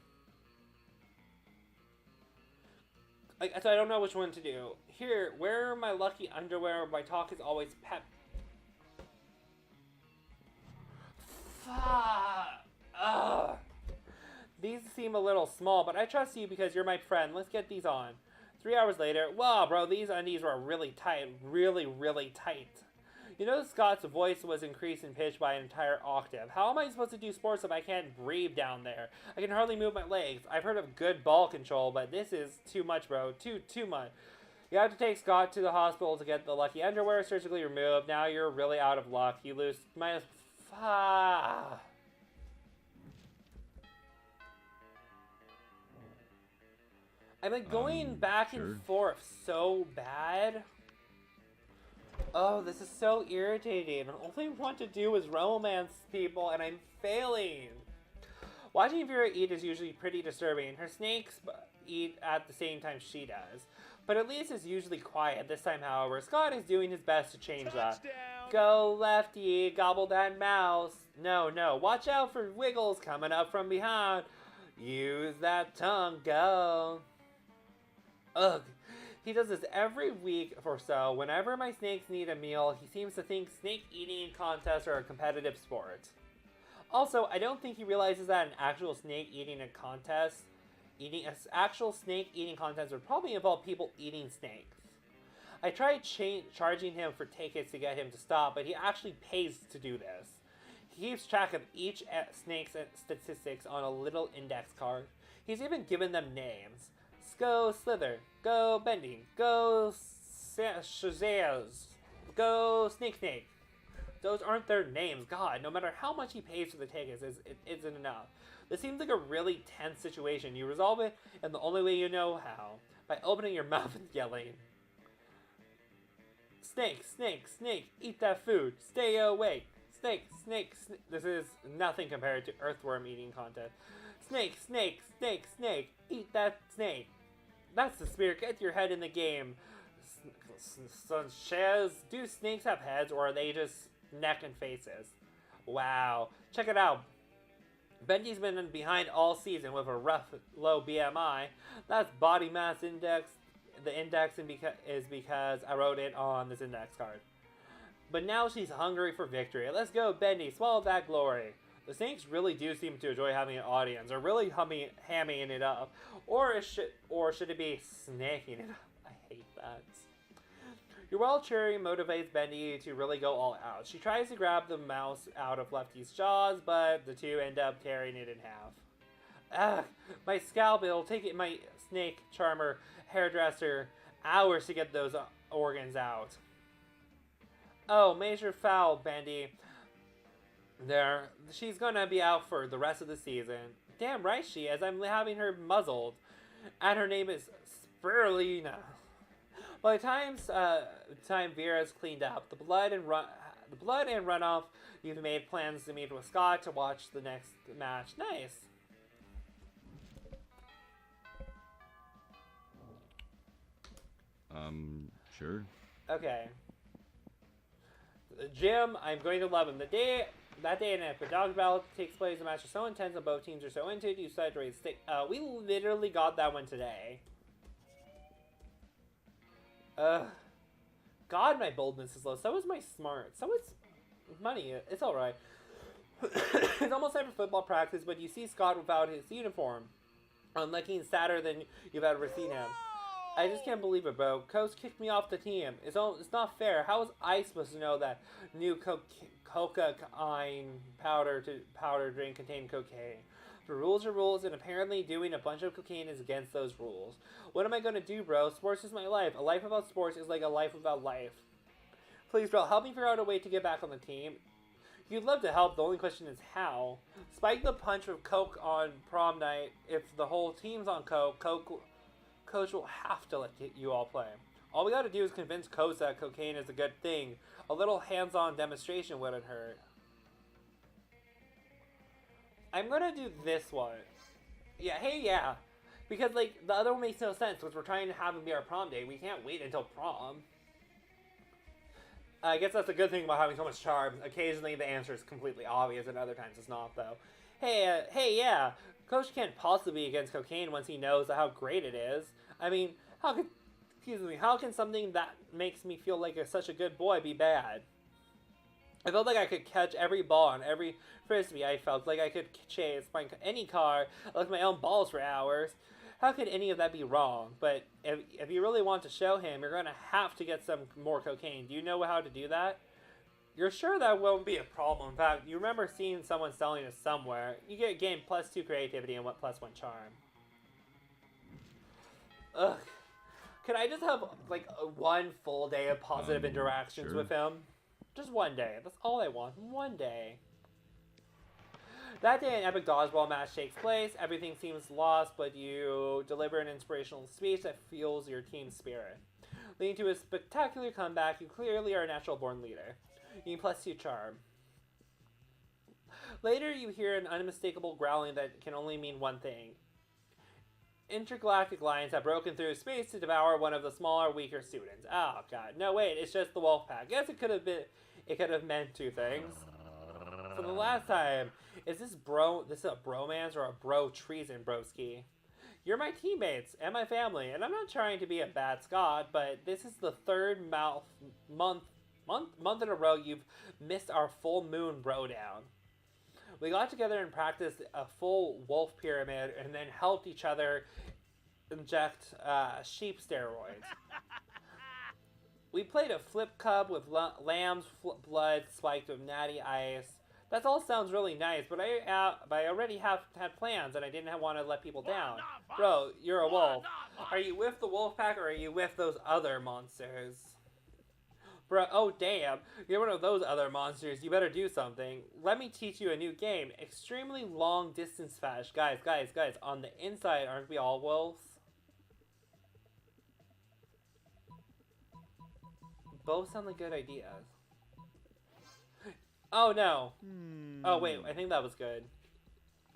So I don't know which one to do. Here, where are my lucky underwear? My talk is always pep. Ugh. These seem a little small, but I trust you because you're my friend. Let's get these on. 3 hours later, wow, bro, these undies were really tight. Really, really tight. You know, Scott's voice was increased in pitch by an entire octave. How am I supposed to do sports if I can't breathe down there? I can hardly move my legs. I've heard of good ball control, but this is too much, bro. Too much. You have to take Scott to the hospital to get the lucky underwear surgically removed. Now you're really out of luck. You lose minus... I'm like going back and forth so bad. Oh, this is so irritating. All I want to do is romance people, and I'm failing. Watching Vera eat is usually pretty disturbing. Her snakes eat at the same time she does. But at least it's usually quiet. This time, however, Scott is doing his best to change that. Go lefty, gobble that mouse. No, watch out for Wiggles coming up from behind. Use that tongue, go. Ugh. He does this every week or so. Whenever my snakes need a meal, he seems to think snake eating contests are a competitive sport. Also, I don't think he realizes that an actual snake eating contest would probably involve people eating snakes. I tried charging him for tickets to get him to stop, but he actually pays to do this. He keeps track of each snake's statistics on a little index card. He's even given them names. Go Slither, go Bendy, go Shazaz, go Snake. Those aren't their names. God, no matter how much he pays for the tickets, it isn't enough. This seems like a really tense situation. You resolve it in the only way you know how, by opening your mouth and yelling. Snake, eat that food, stay awake. Snake. This is nothing compared to earthworm eating contest. Snake, eat that snake. That's the spirit. Get your head in the game. Shaz, do snakes have heads, or are they just neck and faces? Wow. Check it out. Benji's been behind all season with a rough, low BMI. That's body mass index. The index is because I wrote it on this index card. But now she's hungry for victory. Let's go, Bendy. Swallow that glory. The snakes really do seem to enjoy having an audience, or really hamming it up, or should it be snaking it up? I hate that. Your wild cherry motivates Bendy to really go all out. She tries to grab the mouse out of Lefty's jaws, but the two end up tearing it in half. Ugh, my scalp, it'll take my snake charmer hairdresser hours to get those organs out. Oh, major foul, Bendy. She's gonna be out for the rest of the season. Damn right she is. I'm having her muzzled. And her name is Spirulina. By the time Vera's cleaned up, the blood and runoff, you've made plans to meet with Scott to watch the next match. Nice. Sure. Okay. Jim, I'm going to love him. That day in a dog battle takes place. The match is so intense and both teams are so into it. You decide to raise stick. We literally got that one today. God, my boldness is low. So is my smart. So is money. It's alright. It's almost time for football practice, but you see Scott without his uniform. Looking sadder than you've ever seen him. I just can't believe it, bro. Coach kicked me off the team. It's not fair. How was I supposed to know that new cocaine powder drink contained cocaine? The rules are rules, and apparently doing a bunch of cocaine is against those rules. What am I gonna do, bro? Sports is my life. A life without sports is like a life without life. Please, bro, help me figure out a way to get back on the team. You'd love to help. The only question is how. Spike the punch of coke on prom night. If the whole team's on coke, Coach will have to let you all play. All we gotta do is convince Coach that cocaine is a good thing. A little hands-on demonstration wouldn't hurt. I'm gonna do this one. Yeah, hey, yeah. Because, like, the other one makes no sense, because we're trying to have it be our prom day. We can't wait until prom. I guess that's a good thing about having so much charm. Occasionally the answer is completely obvious, and other times it's not, though. Hey, yeah, Coach can't possibly be against cocaine once he knows how great it is. I mean, how can something that makes me feel like such a good boy be bad? I felt like I could catch every ball on every frisbee. I felt like I could chase any car, like my own balls for hours. How could any of that be wrong? But if you really want to show him, you're going to have to get some more cocaine. Do you know how to do that? You're sure that won't be a problem. In fact, you remember seeing someone selling it somewhere. You get gain +2 creativity and +1 charm. Ugh. Can I just have, like, one full day of positive interactions sure. with him? Just one day. That's all I want. One day. That day, an epic dodgeball match takes place. Everything seems lost, but you deliver an inspirational speech that fuels your team's spirit. Leading to a spectacular comeback, you clearly are a natural-born leader. You +2 charm. Later, you hear an unmistakable growling that can only mean one thing. Intergalactic lions have broken through space to devour one of the smaller, weaker students. Oh god, no wait, it's just the wolf pack. Guess it could have meant two things. For the last time, is this a bromance or a bro treason, broski? You're my teammates and my family, and I'm not trying to be a bad Scot, but this is the third month in a row you've missed our full moon bro down. We got together and practiced a full wolf pyramid and then helped each other inject sheep steroids. We played a flip cup with lamb's blood spiked with natty ice. That all sounds really nice, but I already had plans and I didn't want to let people down. Bro, you're a wolf. Are you with the wolf pack or are you with those other monsters? Bro, oh damn, you're one of those other monsters. You better do something. Let me teach you a new game. Extremely long distance flash. Guys, on the inside, aren't we all wolves? Both sound like good ideas. Oh no. Oh wait, I think that was good.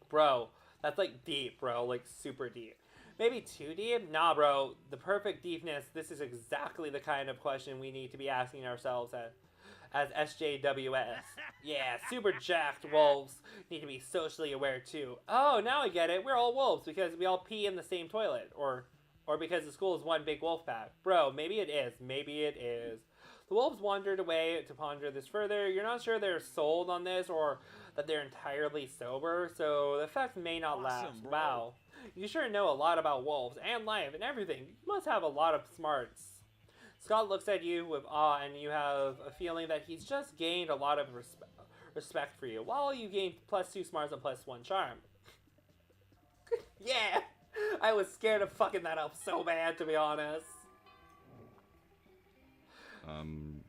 Bro, that's like deep, bro. Like super deep. Maybe too deep? Nah, bro. The perfect deepness, this is exactly the kind of question we need to be asking ourselves as SJWS. Yeah, super jacked wolves need to be socially aware too. Oh, now I get it. We're all wolves because we all pee in the same toilet. Or because the school is one big wolf pack. Bro, maybe it is. Maybe it is. The wolves wandered away to ponder this further. You're not sure they're sold on this or that they're entirely sober, so the effect may not last. Bro. Wow. You sure know a lot about wolves and life and everything. You must have a lot of smarts. Scott looks at you with awe, and you have a feeling that he's just gained a lot of respect for you, while you gained +2 smarts and +1 charm. Yeah! I was scared of fucking that up so bad, to be honest.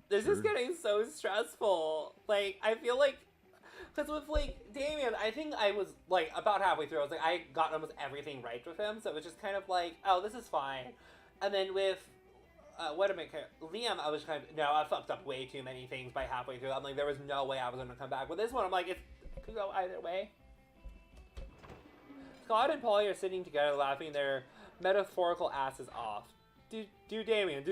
This is getting so stressful. Like, I feel like... Because with, like, Damien, I think I was, like, about halfway through. I was like, I got almost everything right with him. So it was just kind of like, oh, this is fine. And then with, Liam, I was kind of, no, I fucked up way too many things by halfway through. I'm like, there was no way I was going to come back. With this one, I'm like, it could go either way. Scott and Polly are sitting together laughing their metaphorical asses off. Do Damien.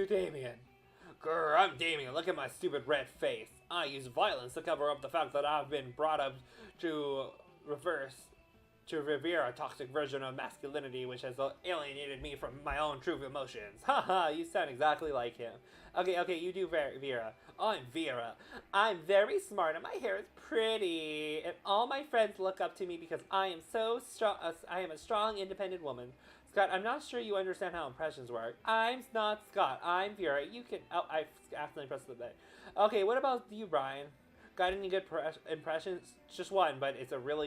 Grr, I'm Damien. Look at my stupid red face. I use violence to cover up the fact that I've been brought up to revere a toxic version of masculinity which has alienated me from my own true emotions. Haha, you sound exactly like him. Okay, you do Vera. I'm Vera. I'm very smart and my hair is pretty. And all my friends look up to me because I am so strong. I am a strong, independent woman. Scott, I'm not sure you understand how impressions work. I'm not Scott. I'm Vera. You can... Oh, I accidentally pressed the button. Okay, what about you, Brian? Got any good impressions? Just one, but it's a real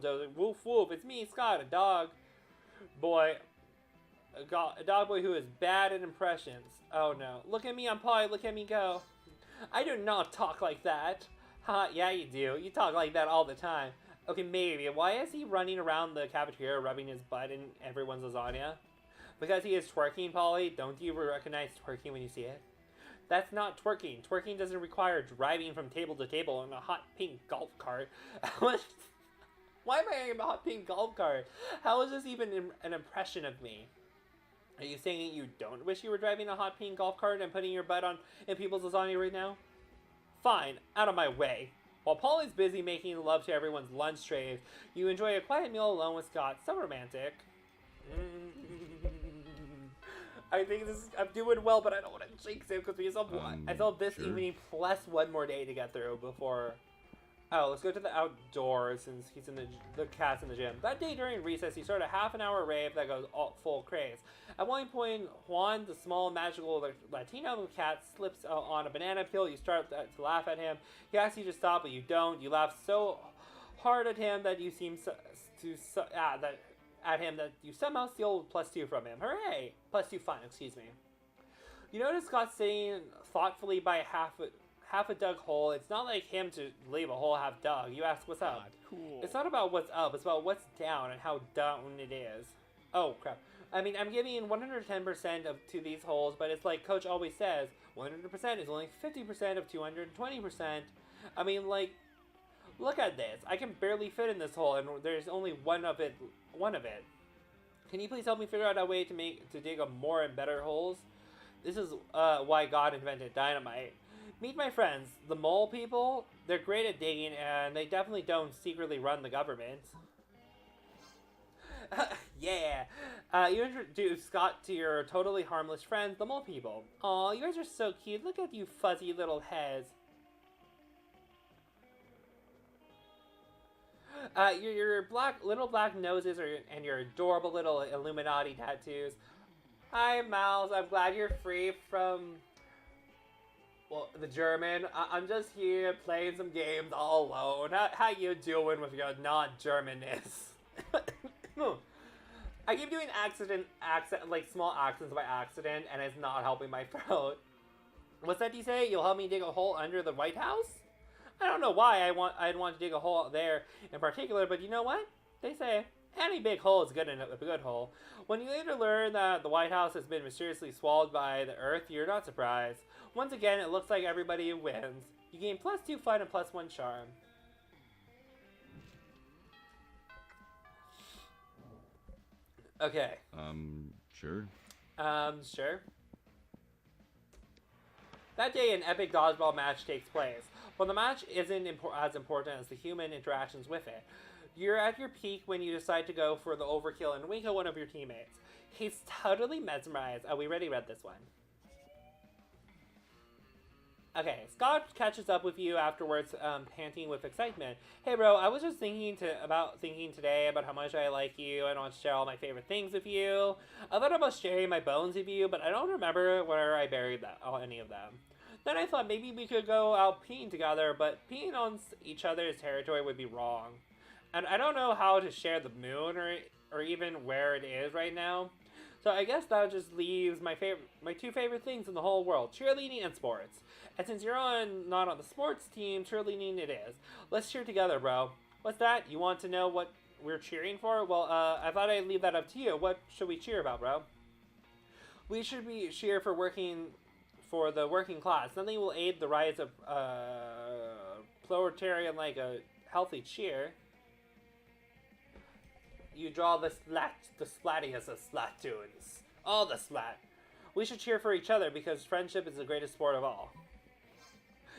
dose. Woof woof, it's me, Scott, a dog boy. A dog boy who is bad at impressions. Oh no. Look at me, I'm Polly, look at me go. I do not talk like that. Ha, yeah you do. You talk like that all the time. Okay, maybe. Why is he running around the cafeteria rubbing his butt in everyone's lasagna? Because he is twerking, Polly? Don't you recognize twerking when you see it? That's not twerking. Twerking doesn't require driving from table to table in a hot pink golf cart. Why am I in a hot pink golf cart? How is this even an impression of me? Are you saying you don't wish you were driving a hot pink golf cart and putting your butt in people's lasagna right now? Fine, out of my way. While Paul is busy making love to everyone's lunch trays, you enjoy a quiet meal alone with Scott. So romantic. I think I'm doing well, but I don't want to jinx it because we have I still have this sure. evening plus one more day to get through before. Oh, let's go to the outdoors since he's in the cat's in the gym. That day during recess, he started a half-an-hour rave that goes all full craze. At one point, Juan, the small magical Latino cat, slips on a banana peel. You start to laugh at him. He asks you to stop, but you don't. You laugh so hard at him that you seem at him that you somehow steal +2 from him. Hooray! +2 fun, excuse me. You notice Scott sitting thoughtfully by half a dug hole. It's not like him to leave a hole half dug. You ask what's up. Cool. It's not about what's up, it's about what's down and how down it is. Oh crap. I mean, I'm giving 110% to these holes, but it's like Coach always says, 100% is only 50% of 220%. I mean, like, look at this. I can barely fit in this hole, and there's only one of it. Can you please help me figure out a way to dig a more and better holes? This is why God invented dynamite. Meet my friends, the mole people. They're great at digging, and they definitely don't secretly run the government. Yeah. You introduce Scott to your totally harmless friends, the mole people. Aw, you guys are so cute. Look at you fuzzy little heads. Your little black noses and your adorable little Illuminati tattoos. Hi, Miles. I'm glad you're free from... Well, the German. I'm just here playing some games all alone. How you doing with your non-Germanness? I keep doing like small accents by accident, and it's not helping my throat. What's that you say? You'll help me dig a hole under the White House? I don't know why I'd want to dig a hole there in particular, but you know what? They say any big hole is a good hole. When you later learn that the White House has been mysteriously swallowed by the Earth, you're not surprised. Once again, it looks like everybody wins. You gain +2 fun and +1 charm. Okay. Sure. Sure. That day, an epic dodgeball match takes place. But the match isn't as important as the human interactions with it. You're at your peak when you decide to go for the overkill and wink at one of your teammates. He's totally mesmerized. Oh, we already read this one. Okay, Scott catches up with you afterwards, panting with excitement. Hey, bro, I was just thinking today about how much I like you. I want to share all my favorite things with you. I thought about sharing my bones with you, but I don't remember where I buried any of them. Then I thought maybe we could go out peeing together, but peeing on each other's territory would be wrong. And I don't know how to share the moon or even where it is right now. So I guess that just leaves my two favorite things in the whole world, cheerleading and sports. And since you're not on the sports team, cheerleading it is. Let's cheer together, bro. What's that? You want to know what we're cheering for? Well, I thought I'd leave that up to you. What should we cheer about, bro? We should cheer for the working class. Nothing will aid the rise of proletarian like a healthy cheer. You draw the splattiest of splatoons. All the splat. We should cheer for each other because friendship is the greatest sport of all.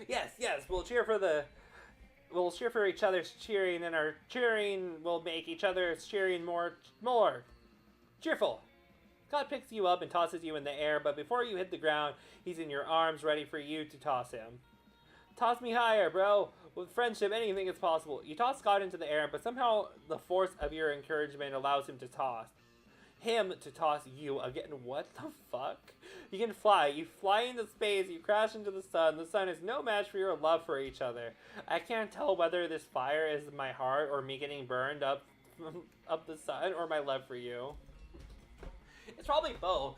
Yes, we'll cheer for each other's cheering, and our cheering will make each other's cheering more cheerful. God picks you up and tosses you in the air, but before you hit the ground, he's in your arms ready for you to toss him. Toss me higher, bro. With friendship, anything is possible. You toss Scott into the air, but somehow the force of your encouragement allows him to toss you again. What the fuck? You can fly. You fly into space. You crash into the sun. The sun is no match for your love for each other. I can't tell whether this fire is my heart or me getting burned up the sun or my love for you. It's probably both.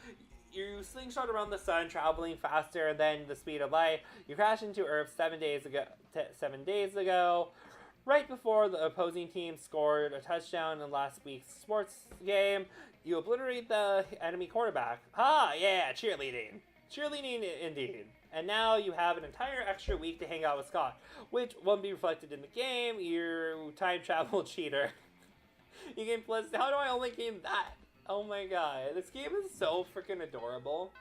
You slingshot around the sun, traveling faster than the speed of light. You crash into Earth 7 days ago, right before the opposing team scored a touchdown in last week's sports game. You obliterate the enemy quarterback. Ah, yeah, cheerleading. Cheerleading indeed. And now you have an entire extra week to hang out with Scott, which won't be reflected in the game. You time travel cheater. You gain plus. How do I only gain that? Oh my god, this game is so freaking adorable.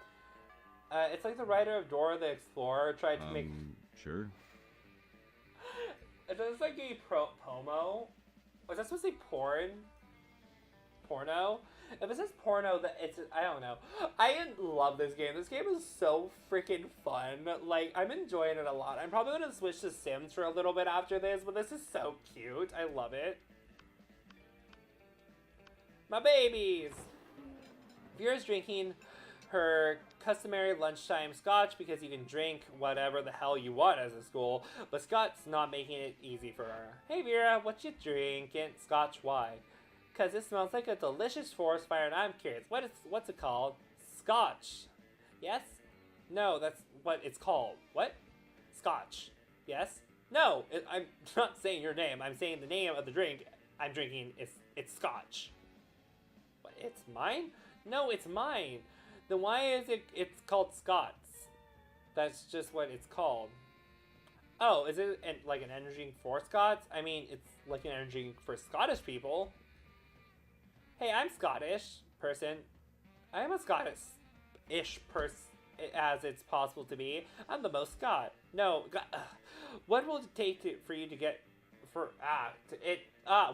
It's like the writer of Dora the Explorer tried to make... Sure. Is this like a promo? Was that supposed to say porn? Porno? If it says porno, that it's, I don't know. I love this game. This game is so freaking fun. Like, I'm enjoying it a lot. I'm probably gonna switch to Sims for a little bit after this, but this is so cute. I love it. My babies! Vera's drinking her customary lunchtime scotch because you can drink whatever the hell you want as a school, but Scott's not making it easy for her. Hey Vera, what you drinking? Scotch, why? Because it smells like a delicious forest fire and I'm curious. What's it called? Scotch. Yes? No, that's what it's called. What? Scotch. Yes? No, I'm not saying your name. I'm saying the name of the drink I'm drinking it's Scotch. What, it's mine? No, it's mine. Then why is it's called Scots? That's just what it's called. Oh, is it like an energy drink for Scots? I mean, it's like an energy drink for Scottish people. Hey, I'm Scottish person. I am a Scottish-ish person as it's possible to be. I'm the most Scot. No, what will it take for you to get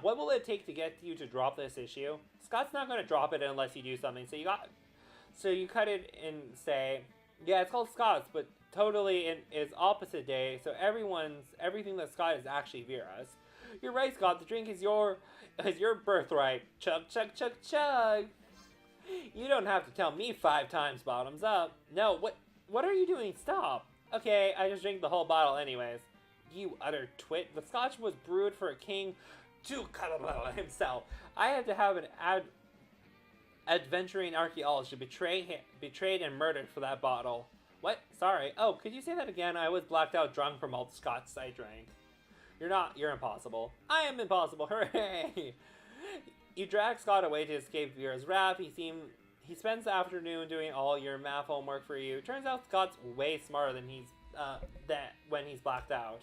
what will it take to get you to drop this issue? Scott's not going to drop it unless you do something. So you cut it and say, yeah, it's called Scott's, but totally is opposite day. So everything that Scott is actually Vera's. You're right, Scott. The drink is your birthright. Chug, chug, chug, chug. You don't have to tell me 5 times bottoms up. No, what are you doing? Stop. Okay, I just drank the whole bottle anyways. You utter twit. The scotch was brewed for a king to himself. I had to have an adventuring archaeologist betrayed and murdered for that bottle. What? Sorry. Oh, could you say that again? I was blacked out drunk from all the scotch I drank. You're impossible. I am impossible. Hooray! You drag Scott away to escape Vera's wrath. He spends the afternoon doing all your math homework for you. Turns out Scott's way smarter than when he's blacked out.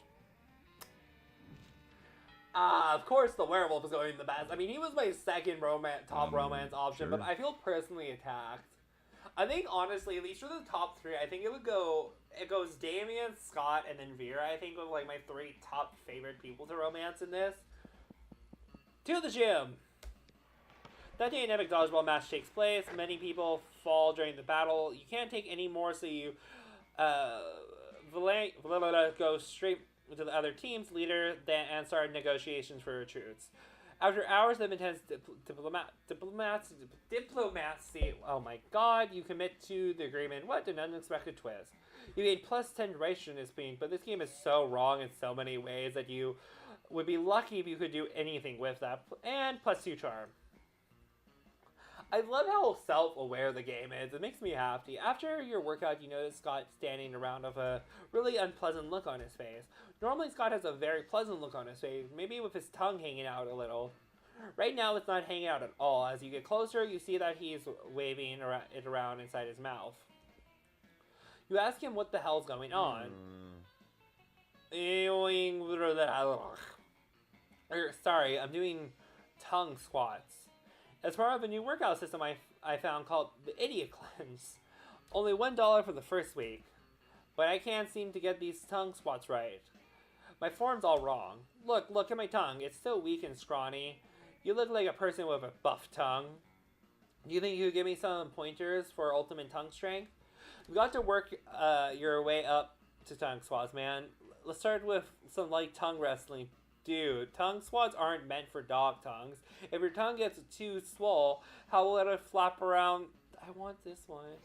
Of course the werewolf is going the best. I mean, he was my second top romance option, sure. but I feel personally attacked. I think, honestly, at least for the top 3, I think it goes Damien, Scott, and then Vera, I think, are like my 3 top favorite people to romance in this. To the gym! That day an epic dodgeball match takes place. Many people fall during the battle. You can't take any more, so you go straight to the other team's leader and start negotiations for recruits. After hours of intense diplomacy, oh my god, you commit to the agreement. What an unexpected twist. You gain plus 10 duration in this game, but this game is so wrong in so many ways that you would be lucky if you could do anything with that. And plus 2 charm. I love how self-aware the game is. It makes me happy. After your workout, you notice Scott standing around with a really unpleasant look on his face. Normally, Scott has a very pleasant look on his face, maybe with his tongue hanging out a little. Right now, it's not hanging out at all. As you get closer, you see that he's waving it around inside his mouth. You ask him what the hell's going on. Sorry, I'm doing tongue squats. As part of a new workout system I found called the Idiot Cleanse. Only $1 for the first week. But I can't seem to get these tongue squats right. My form's all wrong. Look at my tongue. It's so weak and scrawny. You look like a person with a buff tongue. Do you think you could give me some pointers for ultimate tongue strength? You got to work your way up to tongue squats, man. Let's start with some light tongue wrestling. Dude, tongue squats aren't meant for dog tongues. If your tongue gets too swole, how will it flap around? I want this one.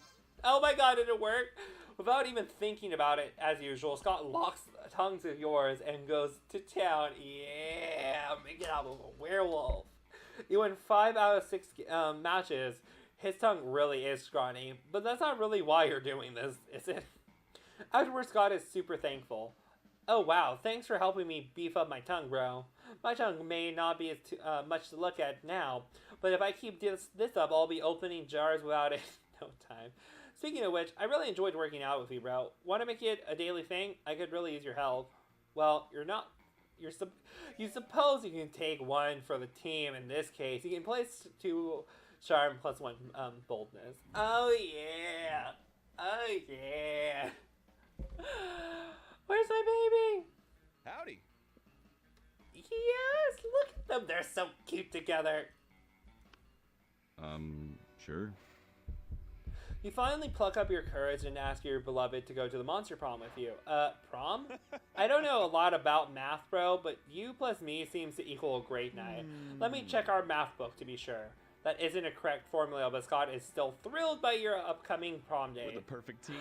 Oh my god, did it work? Without even thinking about it, as usual, Scott locks tongues of yours and goes to town. Yeah, make it out with a werewolf. You win 5 out of 6 matches. His tongue really is scrawny, but that's not really why you're doing this, is it? Afterwards, Scott is super thankful. Oh wow, thanks for helping me beef up my tongue, bro. My tongue may not be as much to look at now, but if I keep this up, I'll be opening jars without it in no time. Speaking of which, I really enjoyed working out with you, bro. Want to make it a daily thing? I could really use your help. Well, you suppose you can take 1 for the team in this case. You can place 2 charm plus 1 boldness. Oh yeah. Oh yeah. Where's my baby? Howdy. Yes, look at them. They're so cute together. Sure. You finally pluck up your courage and ask your beloved to go to the monster prom with you. Prom? I don't know a lot about math, bro, but you plus me seems to equal a great night. Let me check our math book to be sure. That isn't a correct formula, but Scott is still thrilled by your upcoming prom day. We're the perfect team.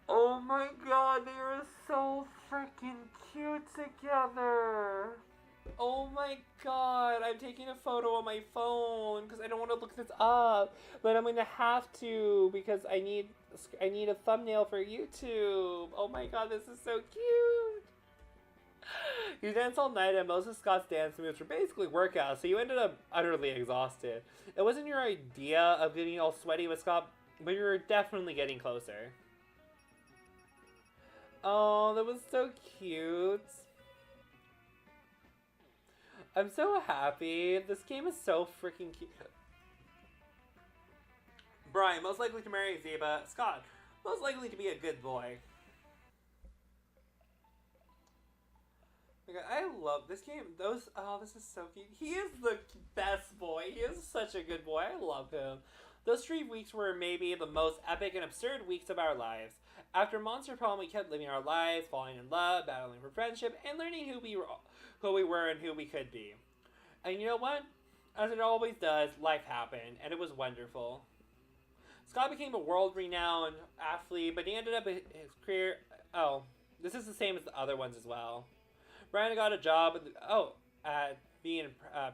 Oh my god, they are so freaking cute together. Oh my god, I'm taking a photo on my phone because I don't want to look this up, but I'm gonna have to because I need a thumbnail for YouTube. Oh my god, this is so cute. You danced all night, and most of Scott's dance moves were basically workouts, so you ended up utterly exhausted. It wasn't your idea of getting all sweaty with Scott, but you were definitely getting closer. Oh, that was so cute. I'm so happy. This game is so freaking cute. Brian, most likely to marry Zeba. Scott, most likely to be a good boy. I love this game. Oh, this is so cute. He is the best boy. He is such a good boy. I love him. Those 3 weeks were maybe the most epic and absurd weeks of our lives. After Monster Prom, we kept living our lives, falling in love, battling for friendship, and learning who we were and who we could be. And you know what? As it always does, life happened, and it was wonderful. Scott became a world-renowned athlete, but he ended up his career... Oh, this is the same as the other ones as well. Brianna got a job at being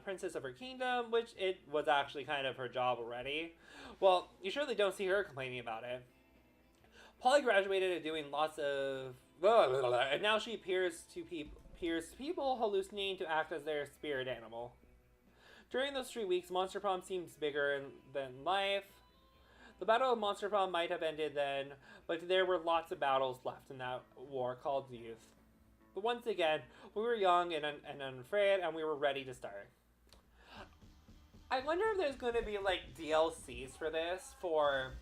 princess of her kingdom, which it was actually kind of her job already. Well, you surely don't see her complaining about it. Polly graduated and doing lots of... and now she appears to people hallucinating to act as their spirit animal. During those 3 weeks, Monster Prom seems bigger than life. The Battle of Monster Prom might have ended then, but there were lots of battles left in that war called youth. But once again, we were young and unafraid, and we were ready to start. I wonder if there's going to be, like, DLCs for this, for,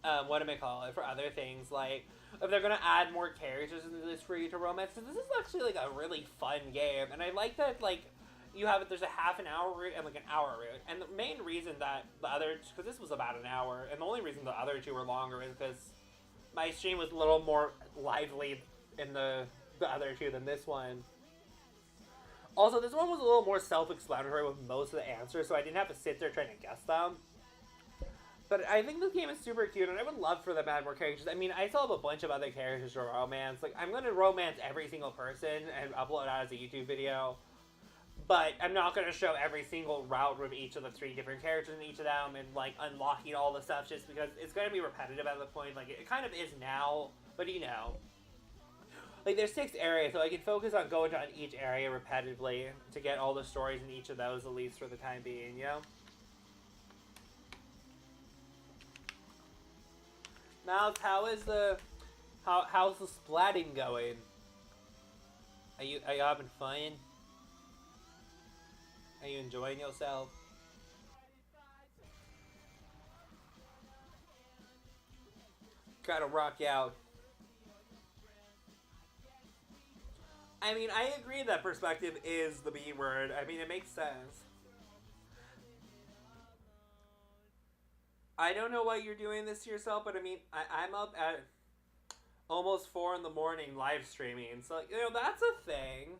for other things, like, if they're going to add more characters into this for you to romance, because this is actually, like, a really fun game, and I like that, like, there's a half an hour route and, like, an hour route, and the main reason that because this was about an hour, and the only reason the other two were longer is because my stream was a little more lively in the other two than this one. Also, this one was a little more self-explanatory with most of the answers, so I didn't have to sit there trying to guess them. But I think this game is super cute, and I would love for them to add more characters. I mean, I still have a bunch of other characters to romance. Like, I'm going to romance every single person and upload that as a YouTube video. But I'm not going to show every single route with each of the 3 different characters in each of them and, like, unlocking all the stuff just because it's going to be repetitive at the point. Like, it kind of is now, but you know. Like, there's 6 areas, so I can focus on going to each area repetitively to get all the stories in each of those, at least for the time being, you know? Mouse, how's the splatting going? Are you having fun? Are you enjoying yourself? Gotta rock out. I mean, I agree that perspective is the B word. I mean, it makes sense. I don't know what you're doing this to yourself, but I mean, I'm up at almost 4 in the morning live streaming. So, you know, that's a thing.